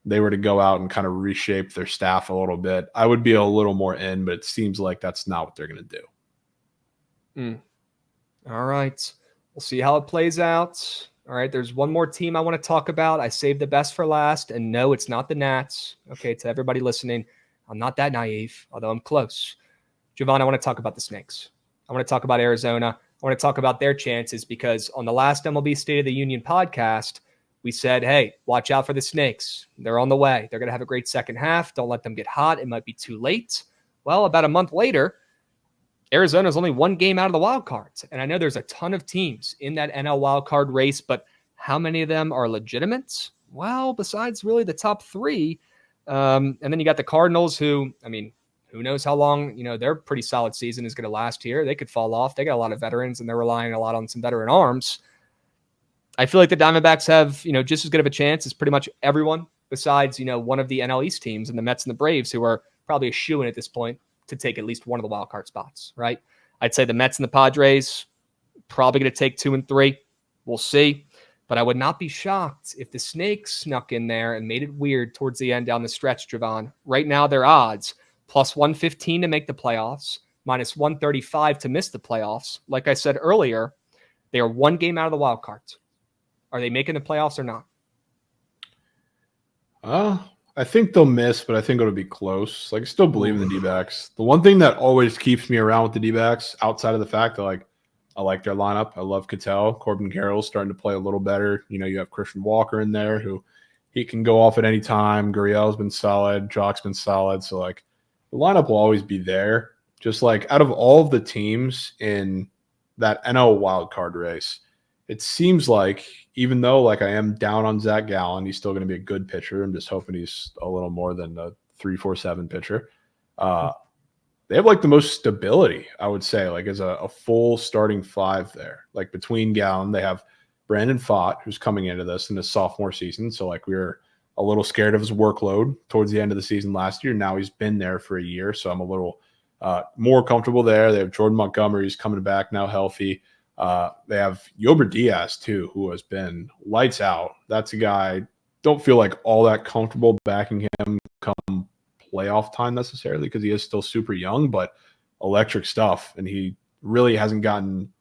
they were to go out and kind of reshape their staff a little bit, I would be a little more in, but it seems like that's not what they're going to do. All right. We'll see how it plays out. All right. There's one more team I want to talk about. I saved the best for last, and no, it's not the Nats. Okay. To everybody listening, I'm not that naive, although I'm close. Javon, I want to talk about the Snakes. I want to talk about Arizona. I want to talk about their chances because on the last MLB State of the Union podcast, we said, hey, watch out for the Snakes. They're on the way. They're going to have a great second half. Don't let them get hot. It might be too late. Well, about a month later, Arizona's only 1 game out of the wild cards. And I know there's a ton of teams in that NL wild card race, but how many of them are legitimate? Well, besides really the top 3. And then you got the Cardinals who, who knows how long, their pretty solid season is going to last here. They could fall off. They got a lot of veterans and they're relying a lot on some veteran arms. I feel like the Diamondbacks have, just as good of a chance as pretty much everyone besides, one of the NL East teams and the Mets and the Braves, who are probably a shoo-in at this point to take at least one of the wild card spots, right? I'd say the Mets and the Padres Probably going to take 2 and 3. We'll see. But I would not be shocked if the Snakes snuck in there and made it weird towards the end down the stretch, Javon. Right now, their odds, plus 115 to make the playoffs, minus 135 to miss the playoffs. Like I said earlier, they are 1 game out of the wild cards. Are they making the playoffs or not? I think they'll miss, but I think it'll be close. Like, I still believe in the D-backs. The one thing that always keeps me around with the D-backs, outside of the fact that, like, I like their lineup. I love Cattell. Corbin Carroll's starting to play a little better. You know, you have Christian Walker in there who he can go off at any time. Gurriel's been solid. Jock's been solid. So, like, the lineup will always be there. Just, like, out of all of the teams in that NL wildcard race, it seems like, even though, like, I am down on Zach Gallen, he's still going to be a good pitcher. I'm just hoping he's a little more than a 3.47 pitcher. They have, like, the most stability, I would say, like, as a full starting 5 there. Like, between Gallen, they have Brandon Pfaadt, who's coming into this in his sophomore season. So, like, we were a little scared of his workload towards the end of the season last year. Now he's been there for a year, so I'm a little more comfortable there. They have Jordan Montgomery, who's coming back now healthy. They have Yober Diaz, too, who has been lights out. That's a guy, don't feel like all that comfortable backing him come playoff time necessarily because he is still super young, but electric stuff. And he really hasn't gotten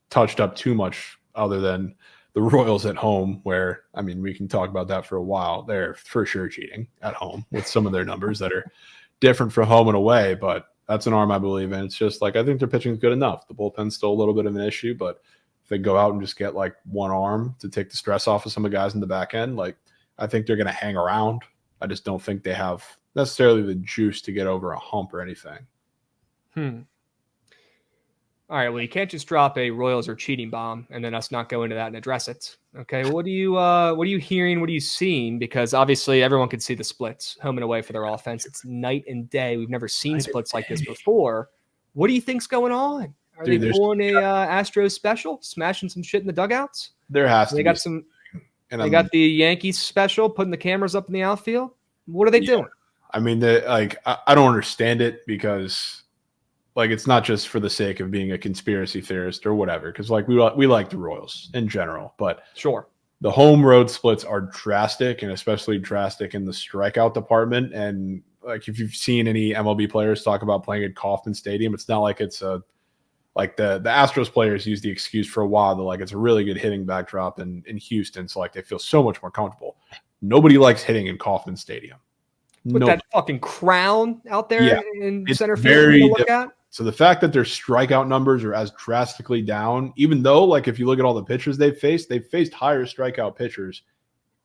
touched up too much other than the Royals at home, where, I mean, we can talk about that for a while. They're for sure cheating at home with some of their numbers that are different from home and away, but that's an arm I believe in. It's just like, I think their pitching is good enough. The bullpen's still a little bit of an issue, but if they go out and just get like one arm to take the stress off of some of the guys in the back end, like, I think they're going to hang around. I just don't think they have necessarily the juice to get over a hump or anything. All right, well, you can't just drop a Royals or cheating bomb and then us not go into that and address it. Okay, what are you hearing? What are you seeing? Because obviously everyone can see the splits home and away for their offense. It's night and day. We've never seen splits like this before. What do you think's going on? Are they pulling a Astros special, smashing some shit in the dugouts? There has to be. They got the Yankees special, putting the cameras up in the outfield. What are they doing? I mean, I don't understand it because, like, it's not just for the sake of being a conspiracy theorist or whatever, because, like, we like the Royals in general, but sure, the home road splits are drastic, and especially drastic in the strikeout department. And, like, if you've seen any MLB players talk about playing at Kauffman Stadium, it's not like it's like the Astros players use the excuse for a while that, like, it's a really good hitting backdrop in Houston, so, like, they feel so much more comfortable. Nobody likes hitting in Kauffman Stadium. With that fucking crown out there in center field to look at. So the fact that their strikeout numbers are as drastically down, even though, like, if you look at all the pitchers they've faced higher strikeout pitchers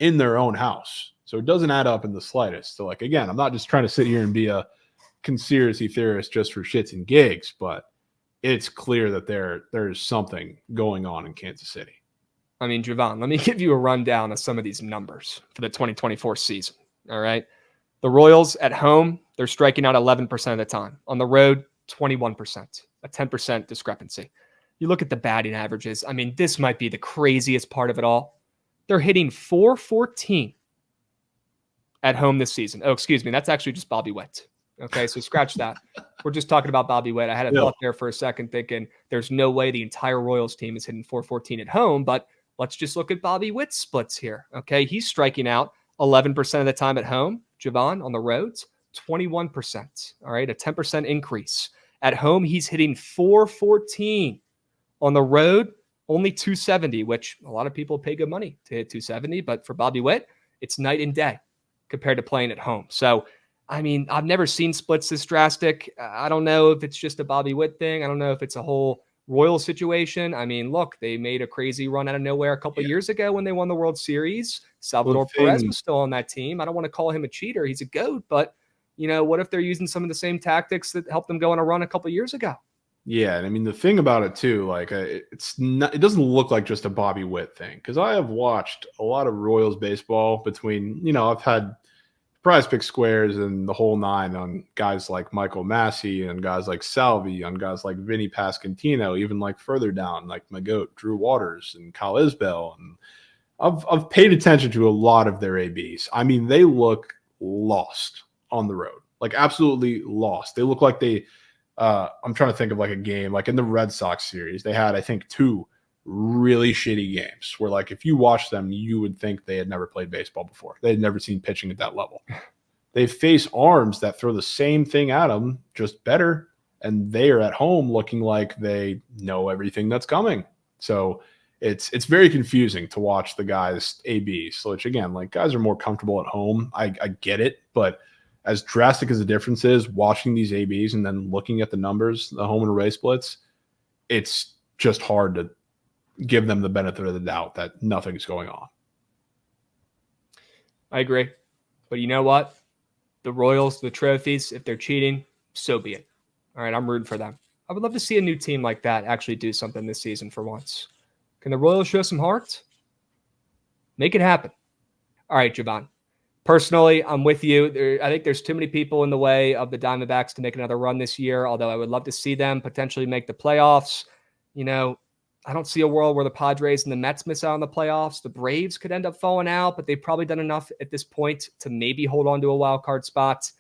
in their own house. So it doesn't add up in the slightest. So, like, again, I'm not just trying to sit here and be a conspiracy theorist just for shits and gigs, but it's clear that there's something going on in Kansas City. I mean, Javon, let me give you a rundown of some of these numbers for the 2024 season. All right. The Royals at home, they're striking out 11% of the time. On the road, 21%, a 10% discrepancy. You look at the batting averages. I mean, this might be the craziest part of it all. They're hitting .414 at home this season. Oh, excuse me. That's actually just Bobby Witt. Okay, so scratch that. We're just talking about Bobby Witt. I had a thought there for a second thinking there's no way the entire Royals team is hitting .414 at home, but let's just look at Bobby Witt's splits here. Okay, he's striking out 11% of the time at home. Javon, on the roads, 21%. All right, a 10% increase. At home, he's hitting .414. On the road, only .270, which a lot of people pay good money to hit .270. But for Bobby Witt, it's night and day compared to playing at home. So, I mean, I've never seen splits this drastic. I don't know if it's just a Bobby Witt thing. I don't know if it's a whole Royal situation. I mean, look, they made a crazy run out of nowhere a couple of years ago when they won the World Series. Salvador Perez was still on that team. I don't want to call him a cheater. He's a GOAT, but, you know, what if they're using some of the same tactics that helped them go on a run a couple of years ago? Yeah, and I mean, the thing about it too, like, it doesn't look like just a Bobby Witt thing, because I have watched a lot of Royals baseball between, you know, I've had Prize Pick squares and the whole nine on guys like Michael Massey and guys like Salvi, on guys like Vinny Pasquantino, even like further down, like my GOAT, Drew Waters and Kyle Isbell. And I've paid attention to a lot of their ABs. I mean, they look lost on the road, like absolutely lost. They look like they I'm trying to think of like a game, like in the Red Sox series, they had, I think, 2 really shitty games where like if you watch them, you would think they had never played baseball before. They had never seen pitching at that level. They face arms that throw the same thing at them, just better, and they are at home looking like they know everything that's coming. So it's very confusing to watch the guys ABs, which again, like guys are more comfortable at home. I get it, but as drastic as the difference is, watching these ABs and then looking at the numbers, the home and away splits, it's just hard to give them the benefit of the doubt that nothing's going on. I agree. But you know what? The Royals, the trophies, if they're cheating, so be it. All right, I'm rooting for them. I would love to see a new team like that actually do something this season for once. Can the Royals show some heart? Make it happen. All right, Javon. Personally, I'm with you. I think there's too many people in the way of the Diamondbacks to make another run this year, although I would love to see them potentially make the playoffs. You know, I don't see a world where the Padres and the Mets miss out on the playoffs. The Braves could end up falling out, but they've probably done enough at this point to maybe hold on to a wild card spot.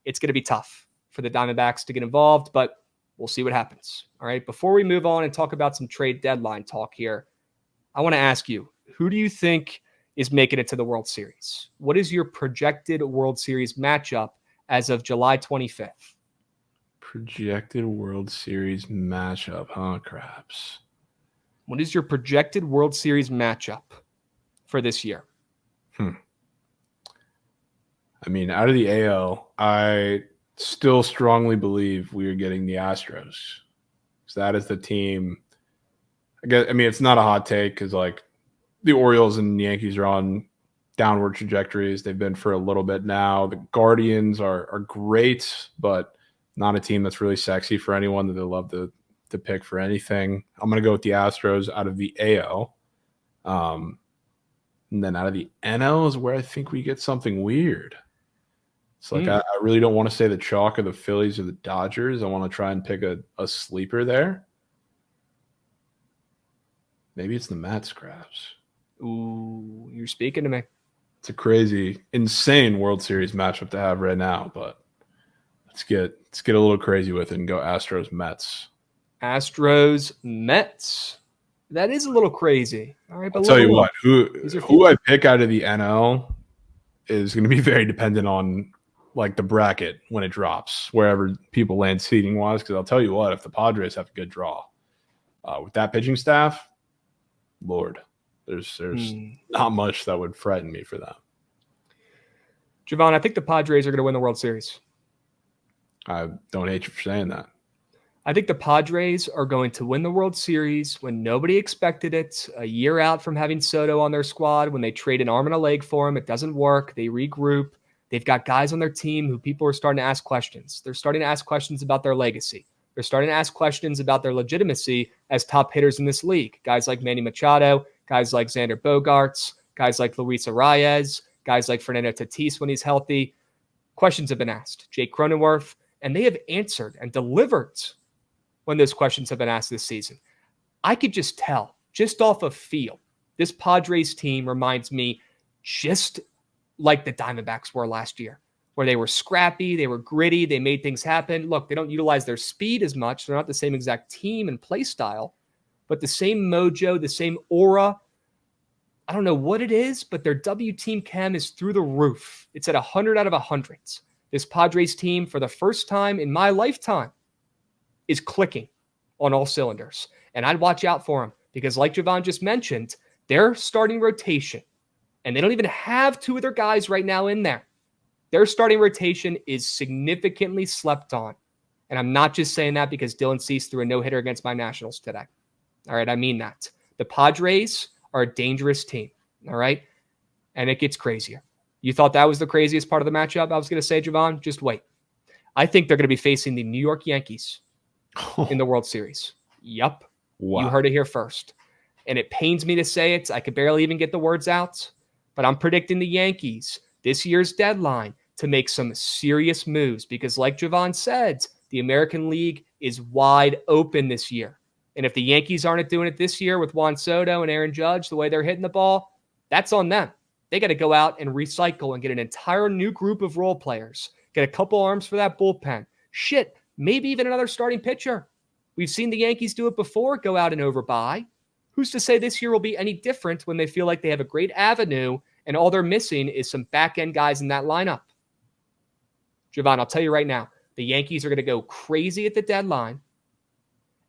It's going to be tough for the Diamondbacks to get involved, but we'll see what happens. All right, before we move on and talk about some trade deadline talk here, I want to ask you, who do you think is making it to the World Series? What is your projected World Series matchup as of July 25th? Projected World Series matchup, huh, Craps? What is your projected World Series matchup for this year? I mean, out of the AL, I still strongly believe we are getting the Astros. So that is the team. I mean, it's not a hot take because, like, the Orioles and Yankees are on downward trajectories. They've been for a little bit now. The Guardians are great, but not a team that's really sexy for anyone that they love to pick for anything. I'm going to go with the Astros out of the AL. And then out of the NL is where I think we get something weird. It's like I really don't want to say the chalk of the Phillies or the Dodgers. I want to try and pick a sleeper there. Maybe it's the Mets, Craps. Ooh, you're speaking to me. It's a crazy, insane World Series matchup to have right now, but let's get a little crazy with it and go Astros Mets. Astros Mets. That is a little crazy. All right, but I'll tell you what, who I pick out of the NL is going to be very dependent on like the bracket when it drops, wherever people land seating wise. Because I'll tell you what, if the Padres have a good draw with that pitching staff, Lord. There's not much that would frighten me for them. Javon, I think the Padres are going to win the World Series. I don't hate you for saying that. I think the Padres are going to win the World Series when nobody expected it. A year out from having Soto on their squad, when they trade an arm and a leg for him, it doesn't work. They regroup. They've got guys on their team who people are starting to ask questions. They're starting to ask questions about their legacy. They're starting to ask questions about their legitimacy as top hitters in this league. Guys like Manny Machado, guys like Xander Bogaerts, guys like Luis Arias, guys like Fernando Tatis when he's healthy. Questions have been asked. Jake Cronenworth, and they have answered and delivered when those questions have been asked this season. I could just tell, just off of feel, this Padres team reminds me just like the Diamondbacks were last year, where they were scrappy, they were gritty, they made things happen. Look, they don't utilize their speed as much. They're not the same exact team and play style, but the same mojo, the same aura. I don't know what it is, but their W team chem is through the roof. It's at 100 out of 100. This Padres team, for the first time in my lifetime, is clicking on all cylinders. And I'd watch out for them because, like Javon just mentioned, their starting rotation, and they don't even have 2 of their guys right now in there. Their starting rotation is significantly slept on. And I'm not just saying that because Dylan Cease threw a no-hitter against my Nationals today. All right, I mean that. The Padres are a dangerous team, all right? And it gets crazier. You thought that was the craziest part of the matchup? I was going to say, Javon, just wait. I think they're going to be facing the New York Yankees in the World Series. Yup. Wow. You heard it here first. And it pains me to say it. I could barely even get the words out. But I'm predicting the Yankees, this year's deadline, to make some serious moves because, like Javon said, the American League is wide open this year. And if the Yankees aren't doing it this year with Juan Soto and Aaron Judge, the way they're hitting the ball, that's on them. They got to go out and recycle and get an entire new group of role players, get a couple arms for that bullpen. Shit, maybe even another starting pitcher. We've seen the Yankees do it before, go out and overbuy. Who's to say this year will be any different when they feel like they have a great avenue and all they're missing is some back-end guys in that lineup? Javon, I'll tell you right now, the Yankees are going to go crazy at the deadline,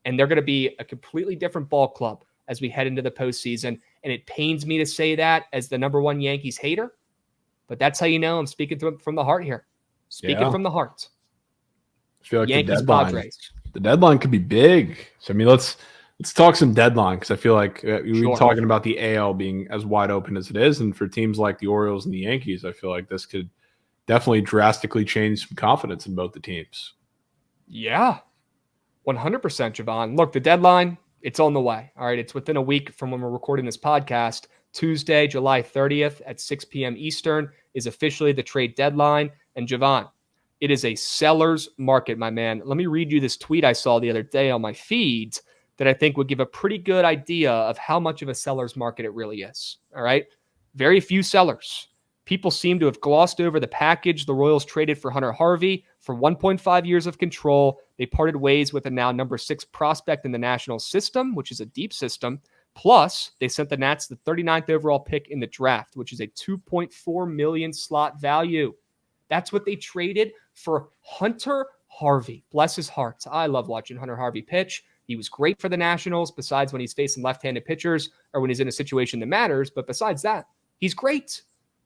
and they're going to be a completely different ball club as we head into the postseason. And it pains me to say that as the number one Yankees hater, but that's how you know I'm speaking from the heart here. Speaking from the heart. I feel like Yankees, Padres. The deadline could be big. So, I mean, let's talk some deadline, because I feel like we've been talking about the AL being as wide open as it is. And for teams like the Orioles and the Yankees, I feel like this could definitely drastically change some confidence in both the teams. Yeah, 100%, Javon. Look, the deadline, it's on the way. All right, it's within a week from when we're recording this podcast. Tuesday, July 30th at 6 p.m. Eastern is officially the trade deadline. And Javon, it is a seller's market, my man. Let me read you this tweet I saw the other day on my feeds that I think would give a pretty good idea of how much of a seller's market it really is. All right. Very few sellers. People seem to have glossed over the package the Royals traded for Hunter Harvey for 1.5 years of control. They parted ways with a now number 6 prospect in the national system, which is a deep system. Plus, they sent the Nats the 39th overall pick in the draft, which is a $2.4 million slot value. That's what they traded for Hunter Harvey. Bless his heart. I love watching Hunter Harvey pitch. He was great for the Nationals, besides when he's facing left-handed pitchers or when he's in a situation that matters. But besides that, he's great.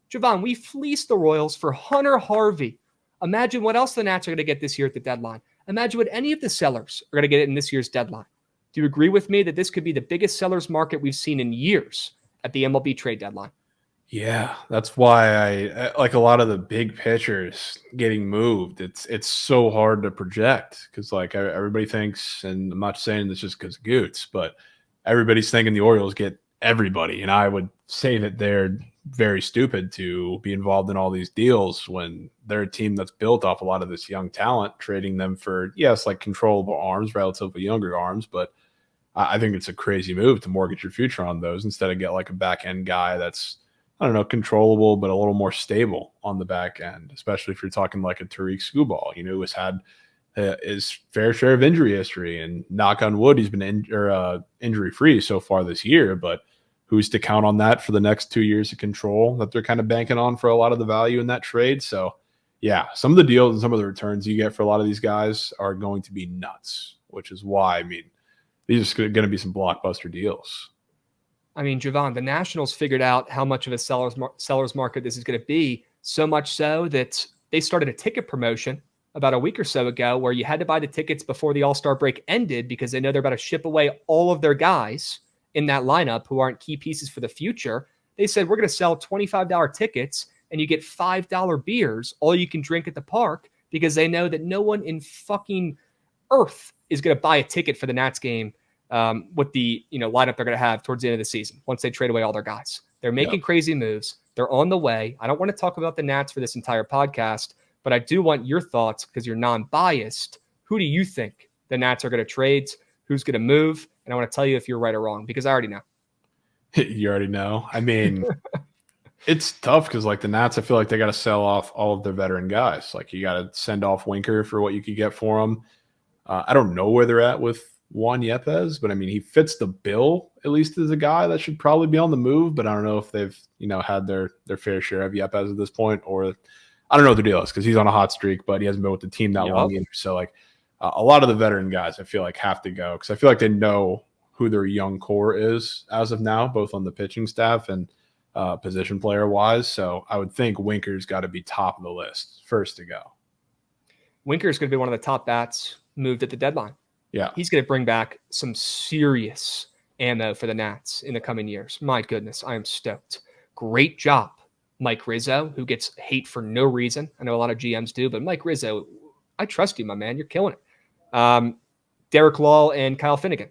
Javon, we fleeced the Royals for Hunter Harvey. Imagine what else the Nats are going to get this year at the deadline. Imagine what any of the sellers are going to get in this year's deadline. Do you agree with me that this could be the biggest seller's market we've seen in years at the MLB trade deadline? Yeah, that's why I like a lot of the big pitchers getting moved. It's so hard to project, because like everybody thinks, and I'm not saying this just because of Gootz, but everybody's thinking the Orioles get everybody. And I would say that they're very stupid to be involved in all these deals when they're a team that's built off a lot of this young talent, trading them for, yes, like controllable arms, relatively younger arms, but I think it's a crazy move to mortgage your future on those instead of get like a back end guy that's, I don't know, controllable, but a little more stable on the back end, especially if you're talking like a Tariq Skubal, who has had his fair share of injury history, and knock on wood, he's been injury free so far this year, but who's to count on that for the next 2 years of control that they're kind of banking on for a lot of the value in that trade? So yeah, some of the deals and some of the returns you get for a lot of these guys are going to be nuts, which is why, I mean, these are going to be some blockbuster deals. I mean, Javon, the Nationals figured out how much of a seller's market this is going to be, so much so that they started a ticket promotion about a week or so ago where you had to buy the tickets before the All-Star break ended because they know they're about to ship away all of their guys in that lineup who aren't key pieces for the future. They said, we're going to sell $25 tickets and you get $5 beers, all you can drink at the park, because they know that no one in fucking earth is going to buy a ticket for the Nats game with the lineup they're going to have towards the end of the season once they trade away all their guys. They're making crazy moves. They're on the way. I don't want to talk about the Nats for this entire podcast, but I do want your thoughts because you're non-biased. Who do you think the Nats are going to trade? Who's going to move? And I want to tell you if you're right or wrong, because I already know. You already know. I mean, it's tough because like the Nats, I feel like they got to sell off all of their veteran guys. Like you got to send off Winker for what you could get for him. I don't know where they're at with Juan Yepez, but I mean, he fits the bill, at least as a guy that should probably be on the move, but I don't know if they've, had their fair share of Yepez at this point, or I don't know what the deal is because he's on a hot streak, but he hasn't been with the team that long either. So like a lot of the veteran guys, I feel like have to go because I feel like they know who their young core is as of now, both on the pitching staff and position player wise. So I would think Winker's got to be top of the list, first to go. Winker's going to be one of the top bats moved at the deadline. Yeah. He's going to bring back some serious ammo for the Nats in the coming years. My goodness, I am stoked. Great job, Mike Rizzo, who gets hate for no reason. I know a lot of GMs do, but Mike Rizzo, I trust you, my man. You're killing it. Derek Law and Kyle Finnegan.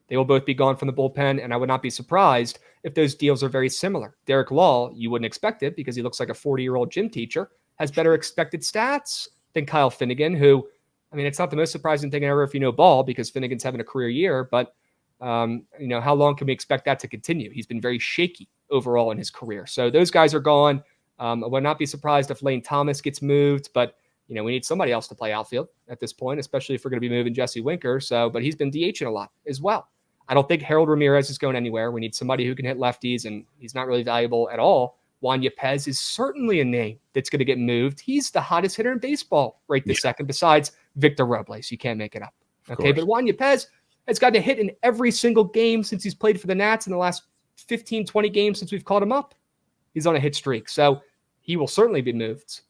They will both be gone from the bullpen, and I would not be surprised if those deals are very similar. Derek Law, you wouldn't expect it because he looks like a 40-year-old gym teacher, has better expected stats than Kyle Finnegan, who, I mean, it's not the most surprising thing ever if you know ball because Finnegan's having a career year, but, how long can we expect that to continue? He's been very shaky overall in his career. So those guys are gone. I would not be surprised if Lane Thomas gets moved, but We need somebody else to play outfield at this point, especially if we're going to be moving Jesse Winker. But he's been DHing a lot as well. I don't think Harold Ramirez is going anywhere. We need somebody who can hit lefties, and he's not really valuable at all. Juan Yepez is certainly a name that's going to get moved. He's the hottest hitter in baseball right this second, besides Victor Robles. You can't make it up. Okay, but Juan Yepez has gotten a hit in every single game since he's played for the Nats in the last 15, 20 games since we've called him up. He's on a hit streak, so he will certainly be moved.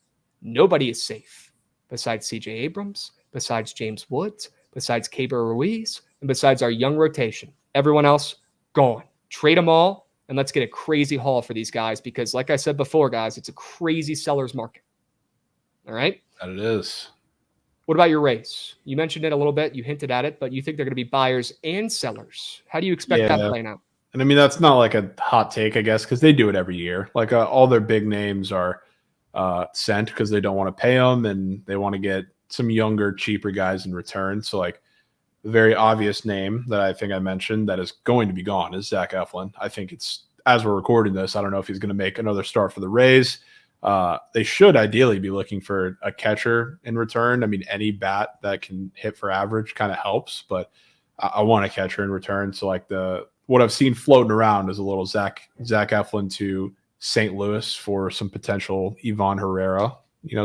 Nobody is safe besides C.J. Abrams, besides James Woods, besides Keibert Ruiz, and besides our young rotation. Everyone else, gone. Trade them all, and let's get a crazy haul for these guys because, like I said before, guys, it's a crazy seller's market. All right? That it is. What about your Rays? You mentioned it a little bit. You hinted at it, but you think they're going to be buyers and sellers. How do you expect that playing out? And I mean, that's not like a hot take, I guess, because they do it every year. Like all their big names are sent because they don't want to pay them and they want to get some younger, cheaper guys in return. So like the very obvious name that I think I mentioned that is going to be gone is Zach Eflin. I think it's, as we're recording this, I don't know if he's going to make another start for the Rays. They should ideally be looking for a catcher in return. I mean, any bat that can hit for average kind of helps, but I want a catcher in return. So like what I've seen floating around is a little Zach Eflin to St. Louis for some potential Ivan Herrera,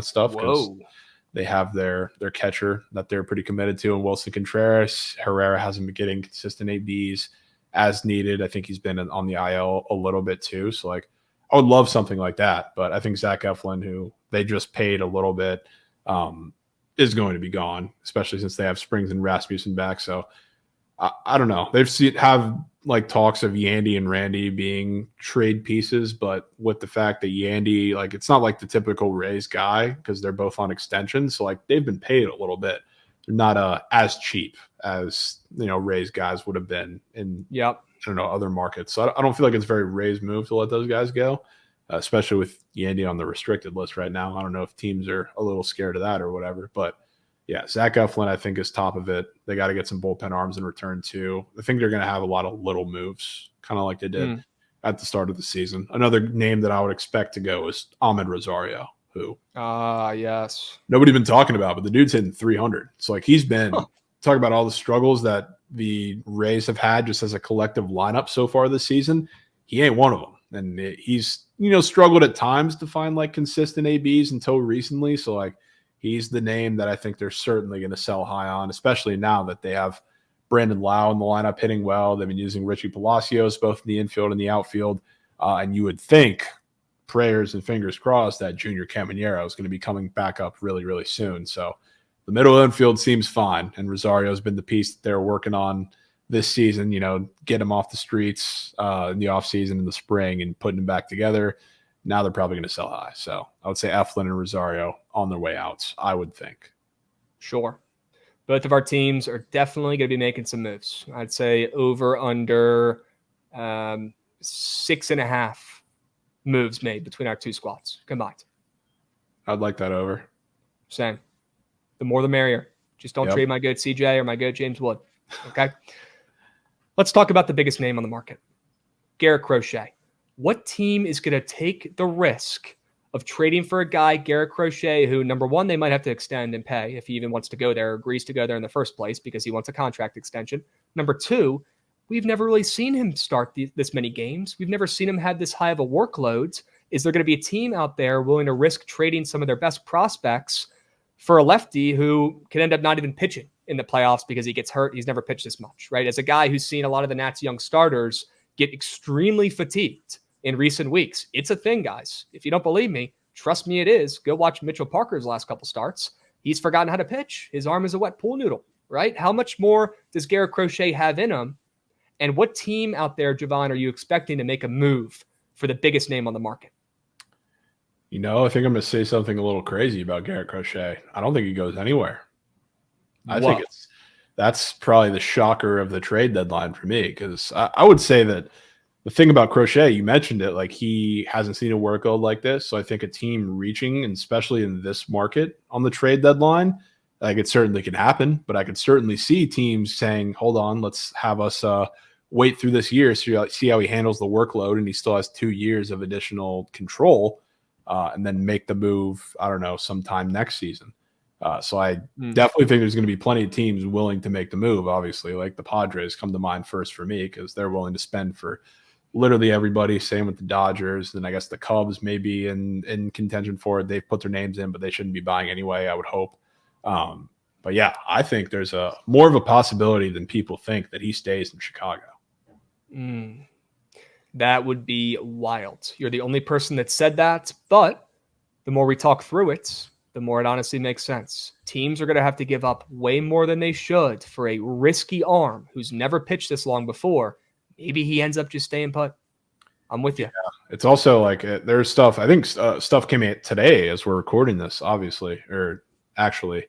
stuff. Because they have their catcher that they're pretty committed to, and Wilson Contreras. Herrera hasn't been getting consistent ABs as needed. I think he's been on the IL a little bit too. So like, I would love something like that, but I think Zach Eflin, who they just paid a little bit, is going to be gone, especially since they have Springs and Rasmussen back. So I don't know. Have like talks of Yandy and Randy being trade pieces, but with the fact that Yandy, like, it's not like the typical Rays guy because they're both on extensions. So like they've been paid a little bit. They're not as cheap as, Rays guys would have been in, other markets. So I don't feel like it's very Rays move to let those guys go, especially with Yandy on the restricted list right now. I don't know if teams are a little scared of that or whatever, but yeah, Zach Eflin, I think, is top of it. They got to get some bullpen arms in return, too. I think they're going to have a lot of little moves, kind of like they did at the start of the season. Another name that I would expect to go is Ahmed Rosario, who yes, nobody been talking about, but the dude's hitting 300. So, like, he's been talking about all the struggles that the Rays have had just as a collective lineup so far this season. He ain't one of them. And he's, struggled at times to find, like, consistent ABs until recently. So, like, he's the name that I think they're certainly going to sell high on, especially now that they have Brandon Lau in the lineup hitting well. They've been using Richie Palacios both in the infield and the outfield. And you would think, prayers and fingers crossed, that Junior Caminero is going to be coming back up really, really soon. So the middle infield seems fine. And Rosario has been the piece that they're working on this season, get him off the streets in the offseason in the spring and putting him back together. Now they're probably going to sell high. So I would say Eflin and Rosario on their way out, I would think. Sure. Both of our teams are definitely going to be making some moves. I'd say over under 6.5 moves made between our two squads combined. I'd like that over. Same. The more the merrier. Just don't trade my good CJ or my good James Wood. Okay. Let's talk about the biggest name on the market. Garrett Crochet. What team is going to take the risk of trading for a guy, Garrett Crochet, who, number one, they might have to extend and pay if he even wants to go there or agrees to go there in the first place because he wants a contract extension. Number two, we've never really seen him start this many games. We've never seen him have this high of a workload. Is there going to be a team out there willing to risk trading some of their best prospects for a lefty who can end up not even pitching in the playoffs because he gets hurt? He's never pitched this much, right? As a guy who's seen a lot of the Nats' young starters get extremely fatigued in recent weeks. It's a thing, guys. If you don't believe me, trust me, it is. Go watch Mitchell Parker's last couple starts. He's forgotten how to pitch. His arm is a wet pool noodle, right? How much more does Garrett Crochet have in him? And what team out there, Javon, are you expecting to make a move for the biggest name on the market? I think I'm going to say something a little crazy about Garrett Crochet. I don't think he goes anywhere. I think that's probably the shocker of the trade deadline for me, because I would say that the thing about Crochet, you mentioned it, like he hasn't seen a workload like this. So I think a team reaching, and especially in this market on the trade deadline, like it certainly can happen, but I could certainly see teams saying, hold on, let's have us wait through this year, see how he handles the workload, and he still has 2 years of additional control, and then make the move, I don't know, sometime next season. So I definitely think there's going to be plenty of teams willing to make the move. Obviously, like the Padres come to mind first for me because they're willing to spend for literally everybody. Same with the Dodgers. And I guess the Cubs may be in contention for it. They've put their names in, but they shouldn't be buying anyway, I would hope. But yeah, I think there's a more of a possibility than people think that he stays in Chicago. That would be wild. You're the only person that said that, but the more we talk through it, the more it honestly makes sense. Teams are going to have to give up way more than they should for a risky arm who's never pitched this long before. Maybe he ends up just staying put. I'm with you. Yeah. It's also like there's stuff. I think stuff came out today as we're recording this, obviously, or actually,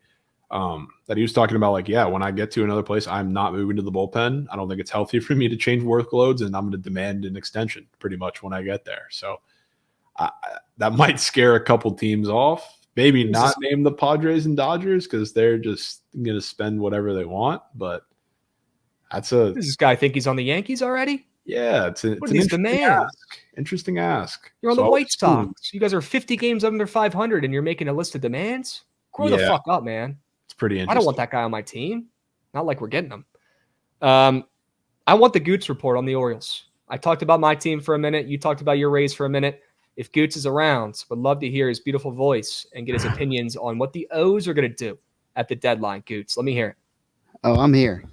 that he was talking about. Like, yeah, when I get to another place, I'm not moving to the bullpen. I don't think it's healthy for me to change workloads, and I'm going to demand an extension pretty much when I get there. So that might scare a couple teams off. Maybe not name the Padres and Dodgers because they're just going to spend whatever they want. But does this guy think he's on the Yankees already? Yeah, it's an interesting ask. You're on the White Sox. You guys are 50 games under 500, and you're making a list of demands. Grow the fuck up, man. It's pretty interesting. I don't want that guy on my team. Not like we're getting him. I want the Gootz report on the Orioles. I talked about my team for a minute. You talked about your Rays for a minute. If Gootz is around, would love to hear his beautiful voice and get his opinions on what the O's are going to do at the deadline. Gootz, let me hear it. Oh, I'm here.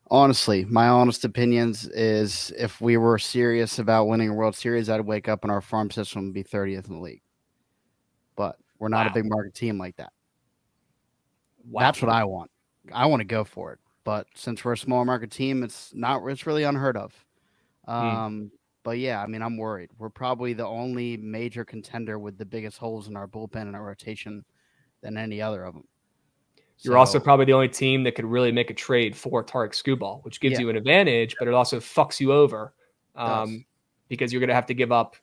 Honestly, my honest opinions is if we were serious about winning a World Series, I'd wake up and our farm system would be 30th in the league. But we're not a big market team like that. That's what I want. I want to go for it. But since we're a small market team, it's really unheard of. But yeah, I mean, I'm worried. We're probably the only major contender with the biggest holes in our bullpen and our rotation than any other of them. You're also probably the only team that could really make a trade for Tarek Skubal, which gives you an advantage, but it also fucks you over because you're going to have to give up,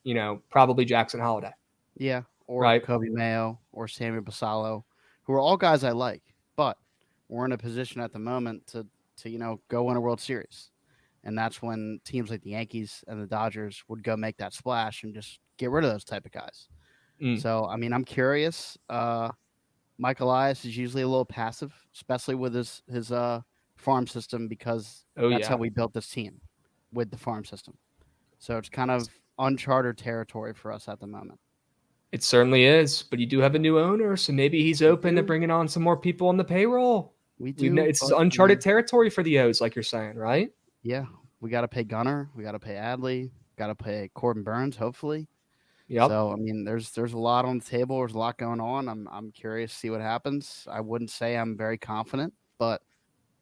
probably Jackson Holliday. Yeah, or Kobe Mayo or Samuel Basallo, who are all guys I like, but we're in a position at the moment to go win a World Series. And that's when teams like the Yankees and the Dodgers would go make that splash and just get rid of those type of guys. So, I mean, I'm curious. Mike Elias is usually a little passive, especially with his farm system because that's how we built this team, with the farm system. So it's kind of uncharted territory for us at the moment. It certainly is, but you do have a new owner, so maybe he's open to bringing on some more people on the payroll. We do. It's uncharted territory for the O's, like you're saying, right? Yeah, we got to pay Gunnar, we got to pay Adley, got to pay Corbin Burns, hopefully. Yep. So I mean, there's a lot on the table. There's a lot going on. I'm curious to see what happens. I wouldn't say I'm very confident, but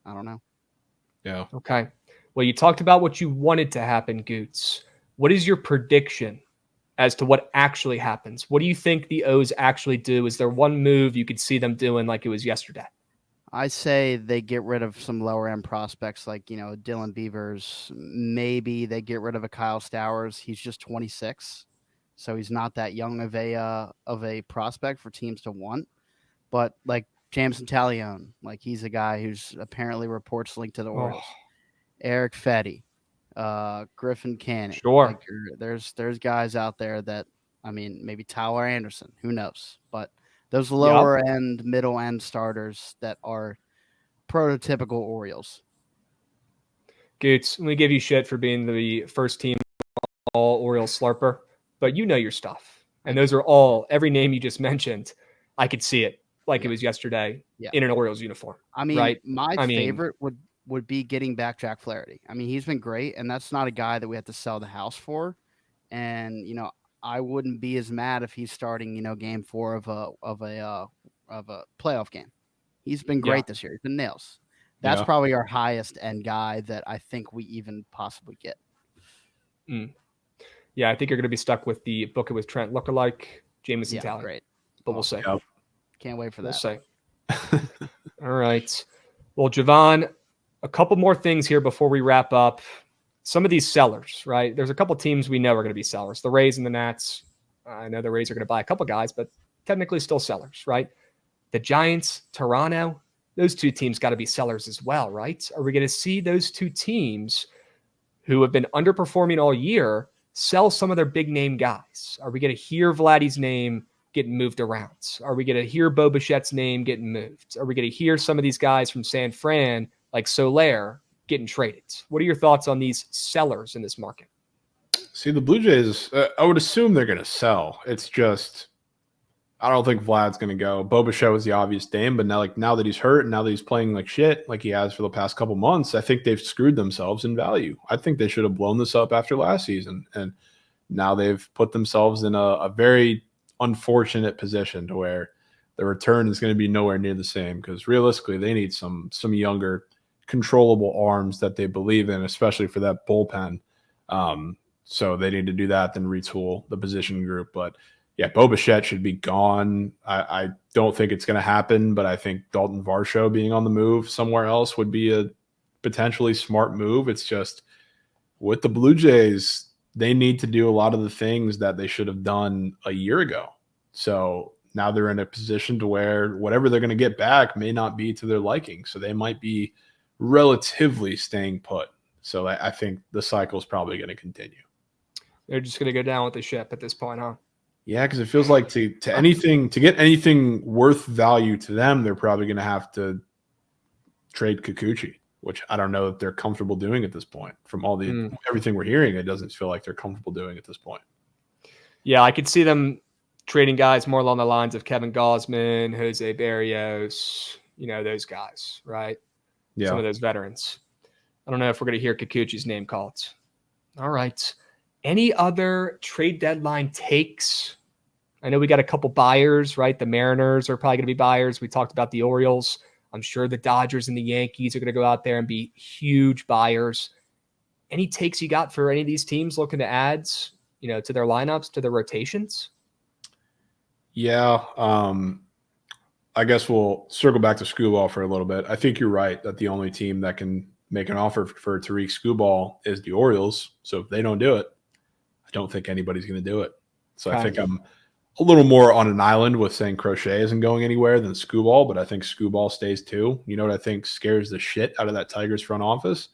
I don't know. Yeah. Okay. Well, you talked about what you wanted to happen, Gootz. What is your prediction as to what actually happens? What do you think the O's actually do? Is there one move you could see them doing like it was yesterday? I say they get rid of some lower end prospects like, Dylan Beavers. Maybe they get rid of a Kyle Stowers. He's just 26. So he's not that young of a prospect for teams to want. But like Jameson Taillon, like he's a guy who's apparently reports linked to the Orioles. Eric Fetty, Griffin Canning. Sure. Like there's guys out there that, I mean, maybe Tyler Anderson, who knows? But those lower end, middle end starters that are prototypical Orioles. Gootz, we give you shit for being the first team all Orioles slurper, but you know your stuff. And those are every name you just mentioned, I could see it like it was yesterday in an Orioles uniform. I mean, right? my favorite would be getting back Jack Flaherty. I mean, he's been great, and that's not a guy that we have to sell the house for. And, I wouldn't be as mad if he's starting, game 4 of a playoff game. He's been great this year. He's been nails. That's probably our highest end guy that I think we even possibly get. Yeah, I think you're going to be stuck with the Bookit with Trent lookalike, Jameson Taillon. Great. But we'll see. Yep. Can't wait for that. We'll see. All right. Well, Javon, a couple more things here before we wrap up. Some of these sellers, right? There's a couple teams we know are going to be sellers. The Rays and the Nats. I know the Rays are going to buy a couple guys, but technically still sellers, right? The Giants, Toronto, those two teams got to be sellers as well, right? Are we going to see those two teams who have been underperforming all year sell some of their big name guys? Are we going to hear Vladdy's name getting moved around? Are we going to hear Bo Bichette's name getting moved? Are we going to hear some of these guys from San Fran, like Soler, getting traded? What are your thoughts on these sellers in this market? See, the Blue Jays, I would assume they're going to sell. It's just, I don't think Vlad's going to go. Bo Bichette was the obvious name, but now that he's hurt, and now that he's playing like shit, like he has for the past couple months, I think they've screwed themselves in value. I think they should have blown this up after last season, and now they've put themselves in a very unfortunate position to where the return is going to be nowhere near the same, because realistically, they need some younger, controllable arms that they believe in, especially for that bullpen. So they need to do that, then retool the position group. But yeah, Bo Bichette should be gone. I don't think it's going to happen, but I think Dalton Varsho being on the move somewhere else would be a potentially smart move. It's just with the Blue Jays, they need to do a lot of the things that they should have done a year ago. So now they're in a position to where whatever they're going to get back may not be to their liking. So they might be relatively staying put. So I think the cycle is probably going to continue. They're just going to go down with the ship at this point, huh? Yeah, because it feels like to get anything worth value to them, they're probably going to have to trade Kikuchi, which I don't know that they're comfortable doing at this point. From all the everything we're hearing, it doesn't feel like they're comfortable doing at this point. Yeah, I could see them trading guys more along the lines of Kevin Gausman, Jose Barrios, those guys, right? Yeah. Some of those veterans. I don't know if we're going to hear Kikuchi's name called. All right. Any other trade deadline takes? I know we got a couple buyers, right? The Mariners are probably going to be buyers. We talked about the Orioles. I'm sure the Dodgers and the Yankees are going to go out there and be huge buyers. Any takes you got for any of these teams looking to add, to their lineups, to their rotations? Yeah. I guess we'll circle back to Skubal for a little bit. I think you're right that the only team that can make an offer for Tariq Skubal is the Orioles. So if they don't do it, I don't think anybody's going to do it. So I think I'm a little more on an island with saying Crochet isn't going anywhere than Skubal, but I think Skubal stays too. You know what I think scares the shit out of that Tigers front office?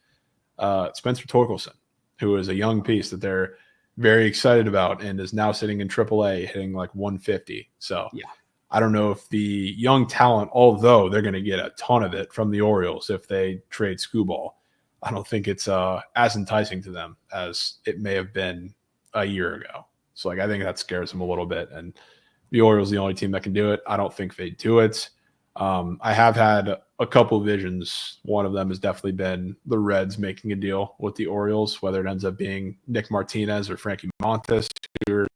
Spencer Torkelson, who is a young piece that they're very excited about and is now sitting in AAA hitting like 150. So yeah. I don't know if the young talent, although they're going to get a ton of it from the Orioles if they trade Skubal, I don't think it's as enticing to them as it may have been a year ago. So I think that scares them a little bit. And the Orioles the only team that can do it. I don't think they do it. I have had a couple of visions. One of them has definitely been the Reds making a deal with the Orioles, whether it ends up being Nick Martinez or Frankie Montas, who are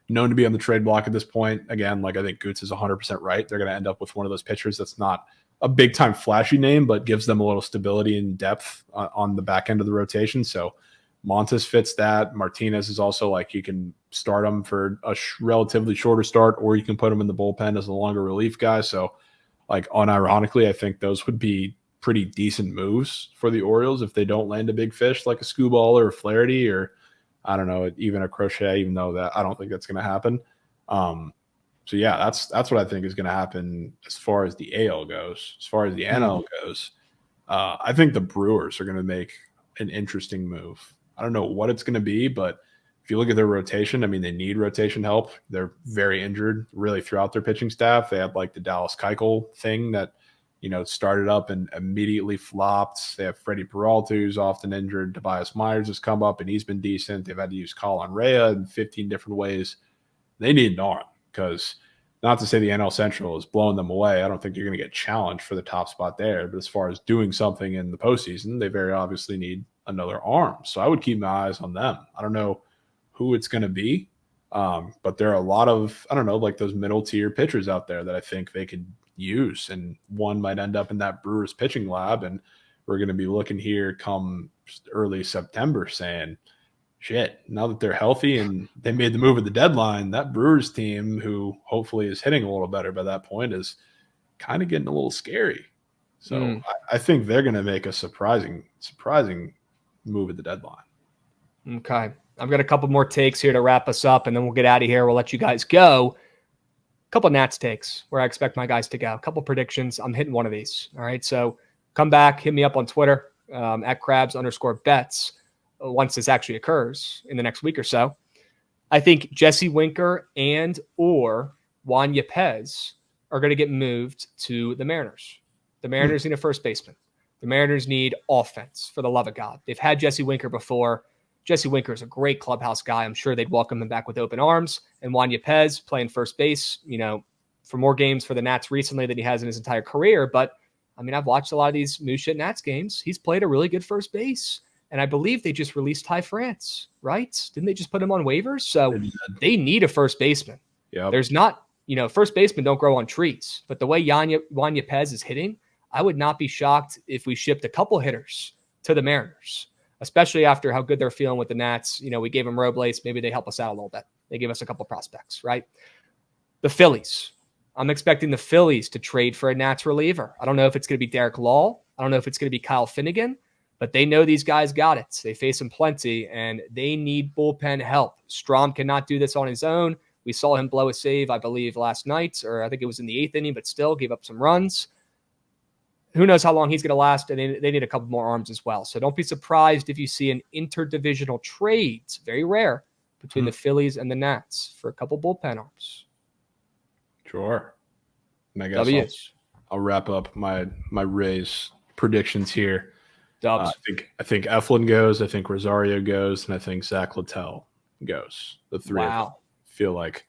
known to be on the trade block at this point. Again, I think Gootz is 100% right. They're going to end up with one of those pitchers that's not a big-time flashy name, but gives them a little stability and depth on the back end of the rotation. So Montas fits that. Martinez is also you can start him for a relatively shorter start, or you can put him in the bullpen as a longer relief guy. So, unironically, I think those would be pretty decent moves for the Orioles if they don't land a big fish like a Skubal or a Flaherty or, I don't know, even a Crochet, even though that I don't think that's going to happen. So, yeah, that's what I think is going to happen as far as the AL goes. As far as the NL goes, I think the Brewers are going to make an interesting move. I don't know what it's going to be, but if you look at their rotation, they need rotation help. They're very injured really throughout their pitching staff. They had the Dallas Keuchel thing that, started up and immediately flopped. They have Freddie Peralta, who's often injured. Tobias Myers has come up and he's been decent. They've had to use Colin Rea in 15 different ways. They need an arm because not to say the NL Central is blowing them away. I don't think you're going to get challenged for the top spot there. But as far as doing something in the postseason, they very obviously need another arm. So I would keep my eyes on them. I don't know who it's going to be, but there are a lot of, those middle tier pitchers out there that I think they could use. And one might end up in that Brewers pitching lab. And we're going to be looking here come early September saying, shit, now that they're healthy and they made the move at the deadline, that Brewers team, who hopefully is hitting a little better by that point, is kind of getting a little scary. So I think they're going to make a surprising move at the deadline. Okay. I've got a couple more takes here to wrap us up, and then we'll get out of here. We'll let you guys go. A couple of Nats takes where I expect my guys to go. A couple predictions. I'm hitting one of these. All right. So come back, hit me up on Twitter at Krabs_bets once this actually occurs in the next week or so. I think Jesse Winker and or Juan Yepez are going to get moved to the Mariners. The Mariners need a first baseman. The Mariners need offense, for the love of God. They've had Jesse Winker before. Jesse Winker is a great clubhouse guy. I'm sure they'd welcome him back with open arms. And Juan Yepez playing first base, for more games for the Nats recently than he has in his entire career. But, I've watched a lot of these Moose Shit Nats games. He's played a really good first base. And I believe they just released Ty France, right? Didn't they just put him on waivers? So they need a first baseman. Yep. There's not, first basemen don't grow on trees. But the way Juan Yepez is hitting, I would not be shocked if we shipped a couple hitters to the Mariners, especially after how good they're feeling with the Nats. We gave them Robles. Maybe they help us out a little bit. They give us a couple prospects, right? The Phillies. I'm expecting the Phillies to trade for a Nats reliever. I don't know if it's going to be Derek Law. I don't know if it's going to be Kyle Finnegan, but they know these guys got it. They face them plenty, and they need bullpen help. Strahm cannot do this on his own. We saw him blow a save, I believe, last night, or I think it was in the 8th inning, but still gave up some runs. Who knows how long he's going to last, and they need a couple more arms as well. So don't be surprised if you see an interdivisional trade, it's very rare, between the Phillies and the Nats for a couple bullpen arms. Sure. And I guess I'll wrap up my Rays predictions here. I think Eflin goes, I think Rosario goes, and I think Zach Littell goes. The three of them feel like,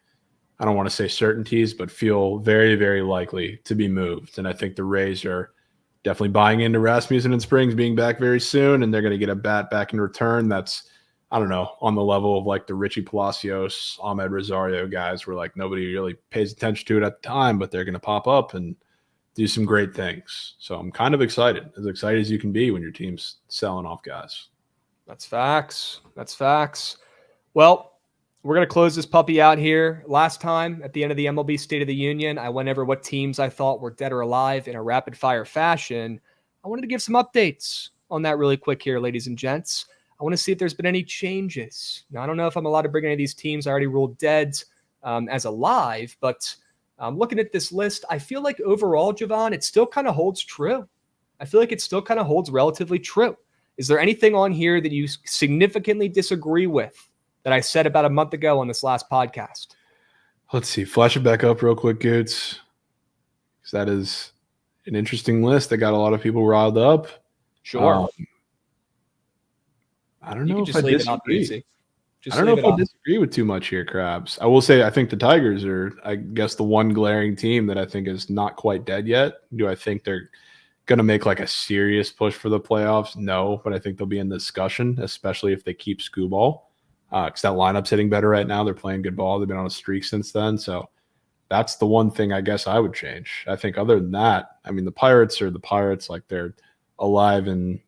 I don't want to say certainties, but feel very, very likely to be moved. And I think the Rays are definitely buying into Rasmussen and Springs being back very soon, and they're going to get a bat back in return. That's, I don't know, on the level of like the Richie Palacios, Ahmed Rosario guys where like nobody really pays attention to it at the time, but they're going to pop up and do some great things. So I'm kind of excited as you can be when your team's selling off guys. That's facts. Well, we're going to close this puppy out here. Last time at the end of the MLB State of the Union, I went over what teams I thought were dead or alive in a rapid fire fashion. I wanted to give some updates on that really quick here, ladies and gents. I want to see if there's been any changes. Now, I don't know if I'm allowed to bring any of these teams I already ruled dead as alive, but looking at this list, I feel like overall, Javon, it still kind of holds true. I feel like it still kind of holds relatively true. Is there anything on here that you significantly disagree with that I said about a month ago on this last podcast? Let's see. Flash it back up real quick, Gootz. Because that is an interesting list that got a lot of people riled up. Sure. I don't know if I disagree. I don't know if I disagree with too much here, Krabs. I will say I think the Tigers are, I guess, the one glaring team that I think is not quite dead yet. Do I think they're going to make like a serious push for the playoffs? No, but I think they'll be in the discussion, especially if they keep Skubal. Because that lineup's hitting better right now. They're playing good ball. They've been on a streak since then. So that's the one thing I guess I would change. I think other than that, the Pirates are the Pirates. Like they're alive in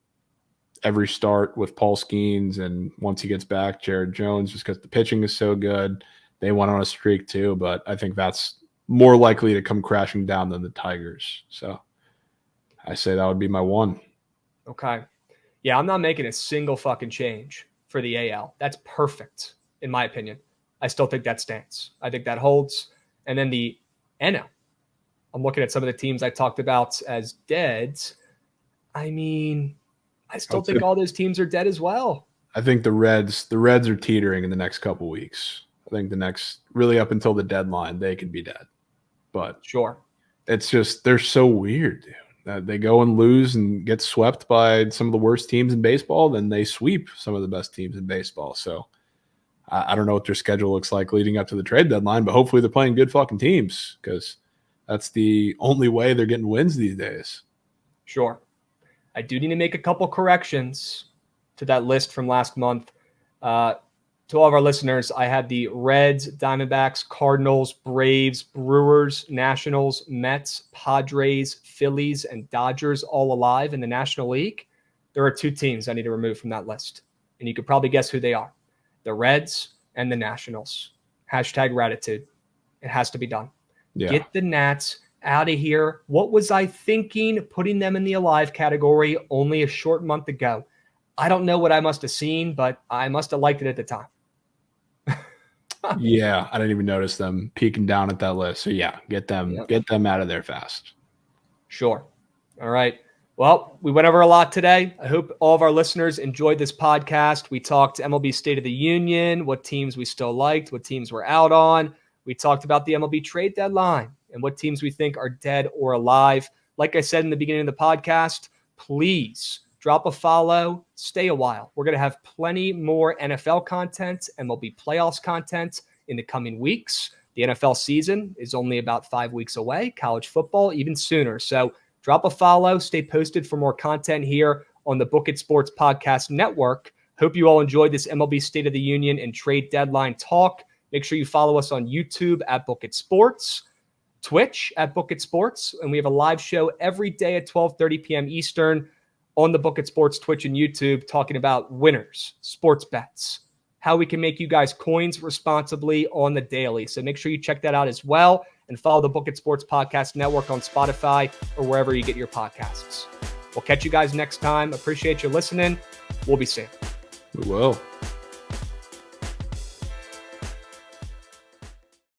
every start with Paul Skeens. And once he gets back, Jared Jones, just because the pitching is so good. They went on a streak too. But I think that's more likely to come crashing down than the Tigers. So I say that would be my one. Okay. Yeah, I'm not making a single fucking change for the AL. That's perfect, in my opinion. I still think that stands. I think that holds. And then the NL. I'm looking at some of the teams I talked about as dead. I still think all those teams are dead as well. I think the Reds are teetering in the next couple weeks. I think the next, really up until the deadline, they could be dead. But sure. It's just, they're so weird, dude. They go and lose and get swept by some of the worst teams in baseball, then they sweep some of the best teams in baseball. So I don't know what their schedule looks like leading up to the trade deadline, but hopefully they're playing good fucking teams because that's the only way they're getting wins these days. Sure. I do need to make a couple corrections to that list from last month. To all of our listeners, I had the Reds, Diamondbacks, Cardinals, Braves, Brewers, Nationals, Mets, Padres, Phillies, and Dodgers all alive in the National League. There are two teams I need to remove from that list. And you could probably guess who they are. The Reds and the Nationals. #gratitude. It has to be done. Yeah. Get the Nats out of here. What was I thinking putting them in the alive category only a short month ago? I don't know what I must have seen, but I must have liked it at the time. Yeah, I didn't even notice them peeking down at that list. So yeah, get them out of there fast. Sure. All right. Well, we went over a lot today. I hope all of our listeners enjoyed this podcast. We talked MLB State of the Union, what teams we still liked, what teams we're out on, We talked about the MLB trade deadline and what teams we think are dead or alive. Like I said in the beginning of the podcast, please drop a follow, stay a while. We're going to have plenty more NFL content, MLB playoffs content in the coming weeks. The NFL season is only about 5 weeks away. College football, even sooner. So drop a follow, stay posted for more content here on the Bookit Sports Podcast Network. Hope you all enjoyed this MLB State of the Union and trade deadline talk. Make sure you follow us on YouTube at Bookit Sports, Twitch at Bookit Sports, and we have a live show every day at 12:30 p.m. Eastern on the Bookit Sports Twitch and YouTube talking about winners, sports bets, how we can make you guys coins responsibly on the daily. So make sure you check that out as well and follow the Bookit Sports Podcast Network on Spotify or wherever you get your podcasts. We'll catch you guys next time. Appreciate you listening. We'll be seeing. We will.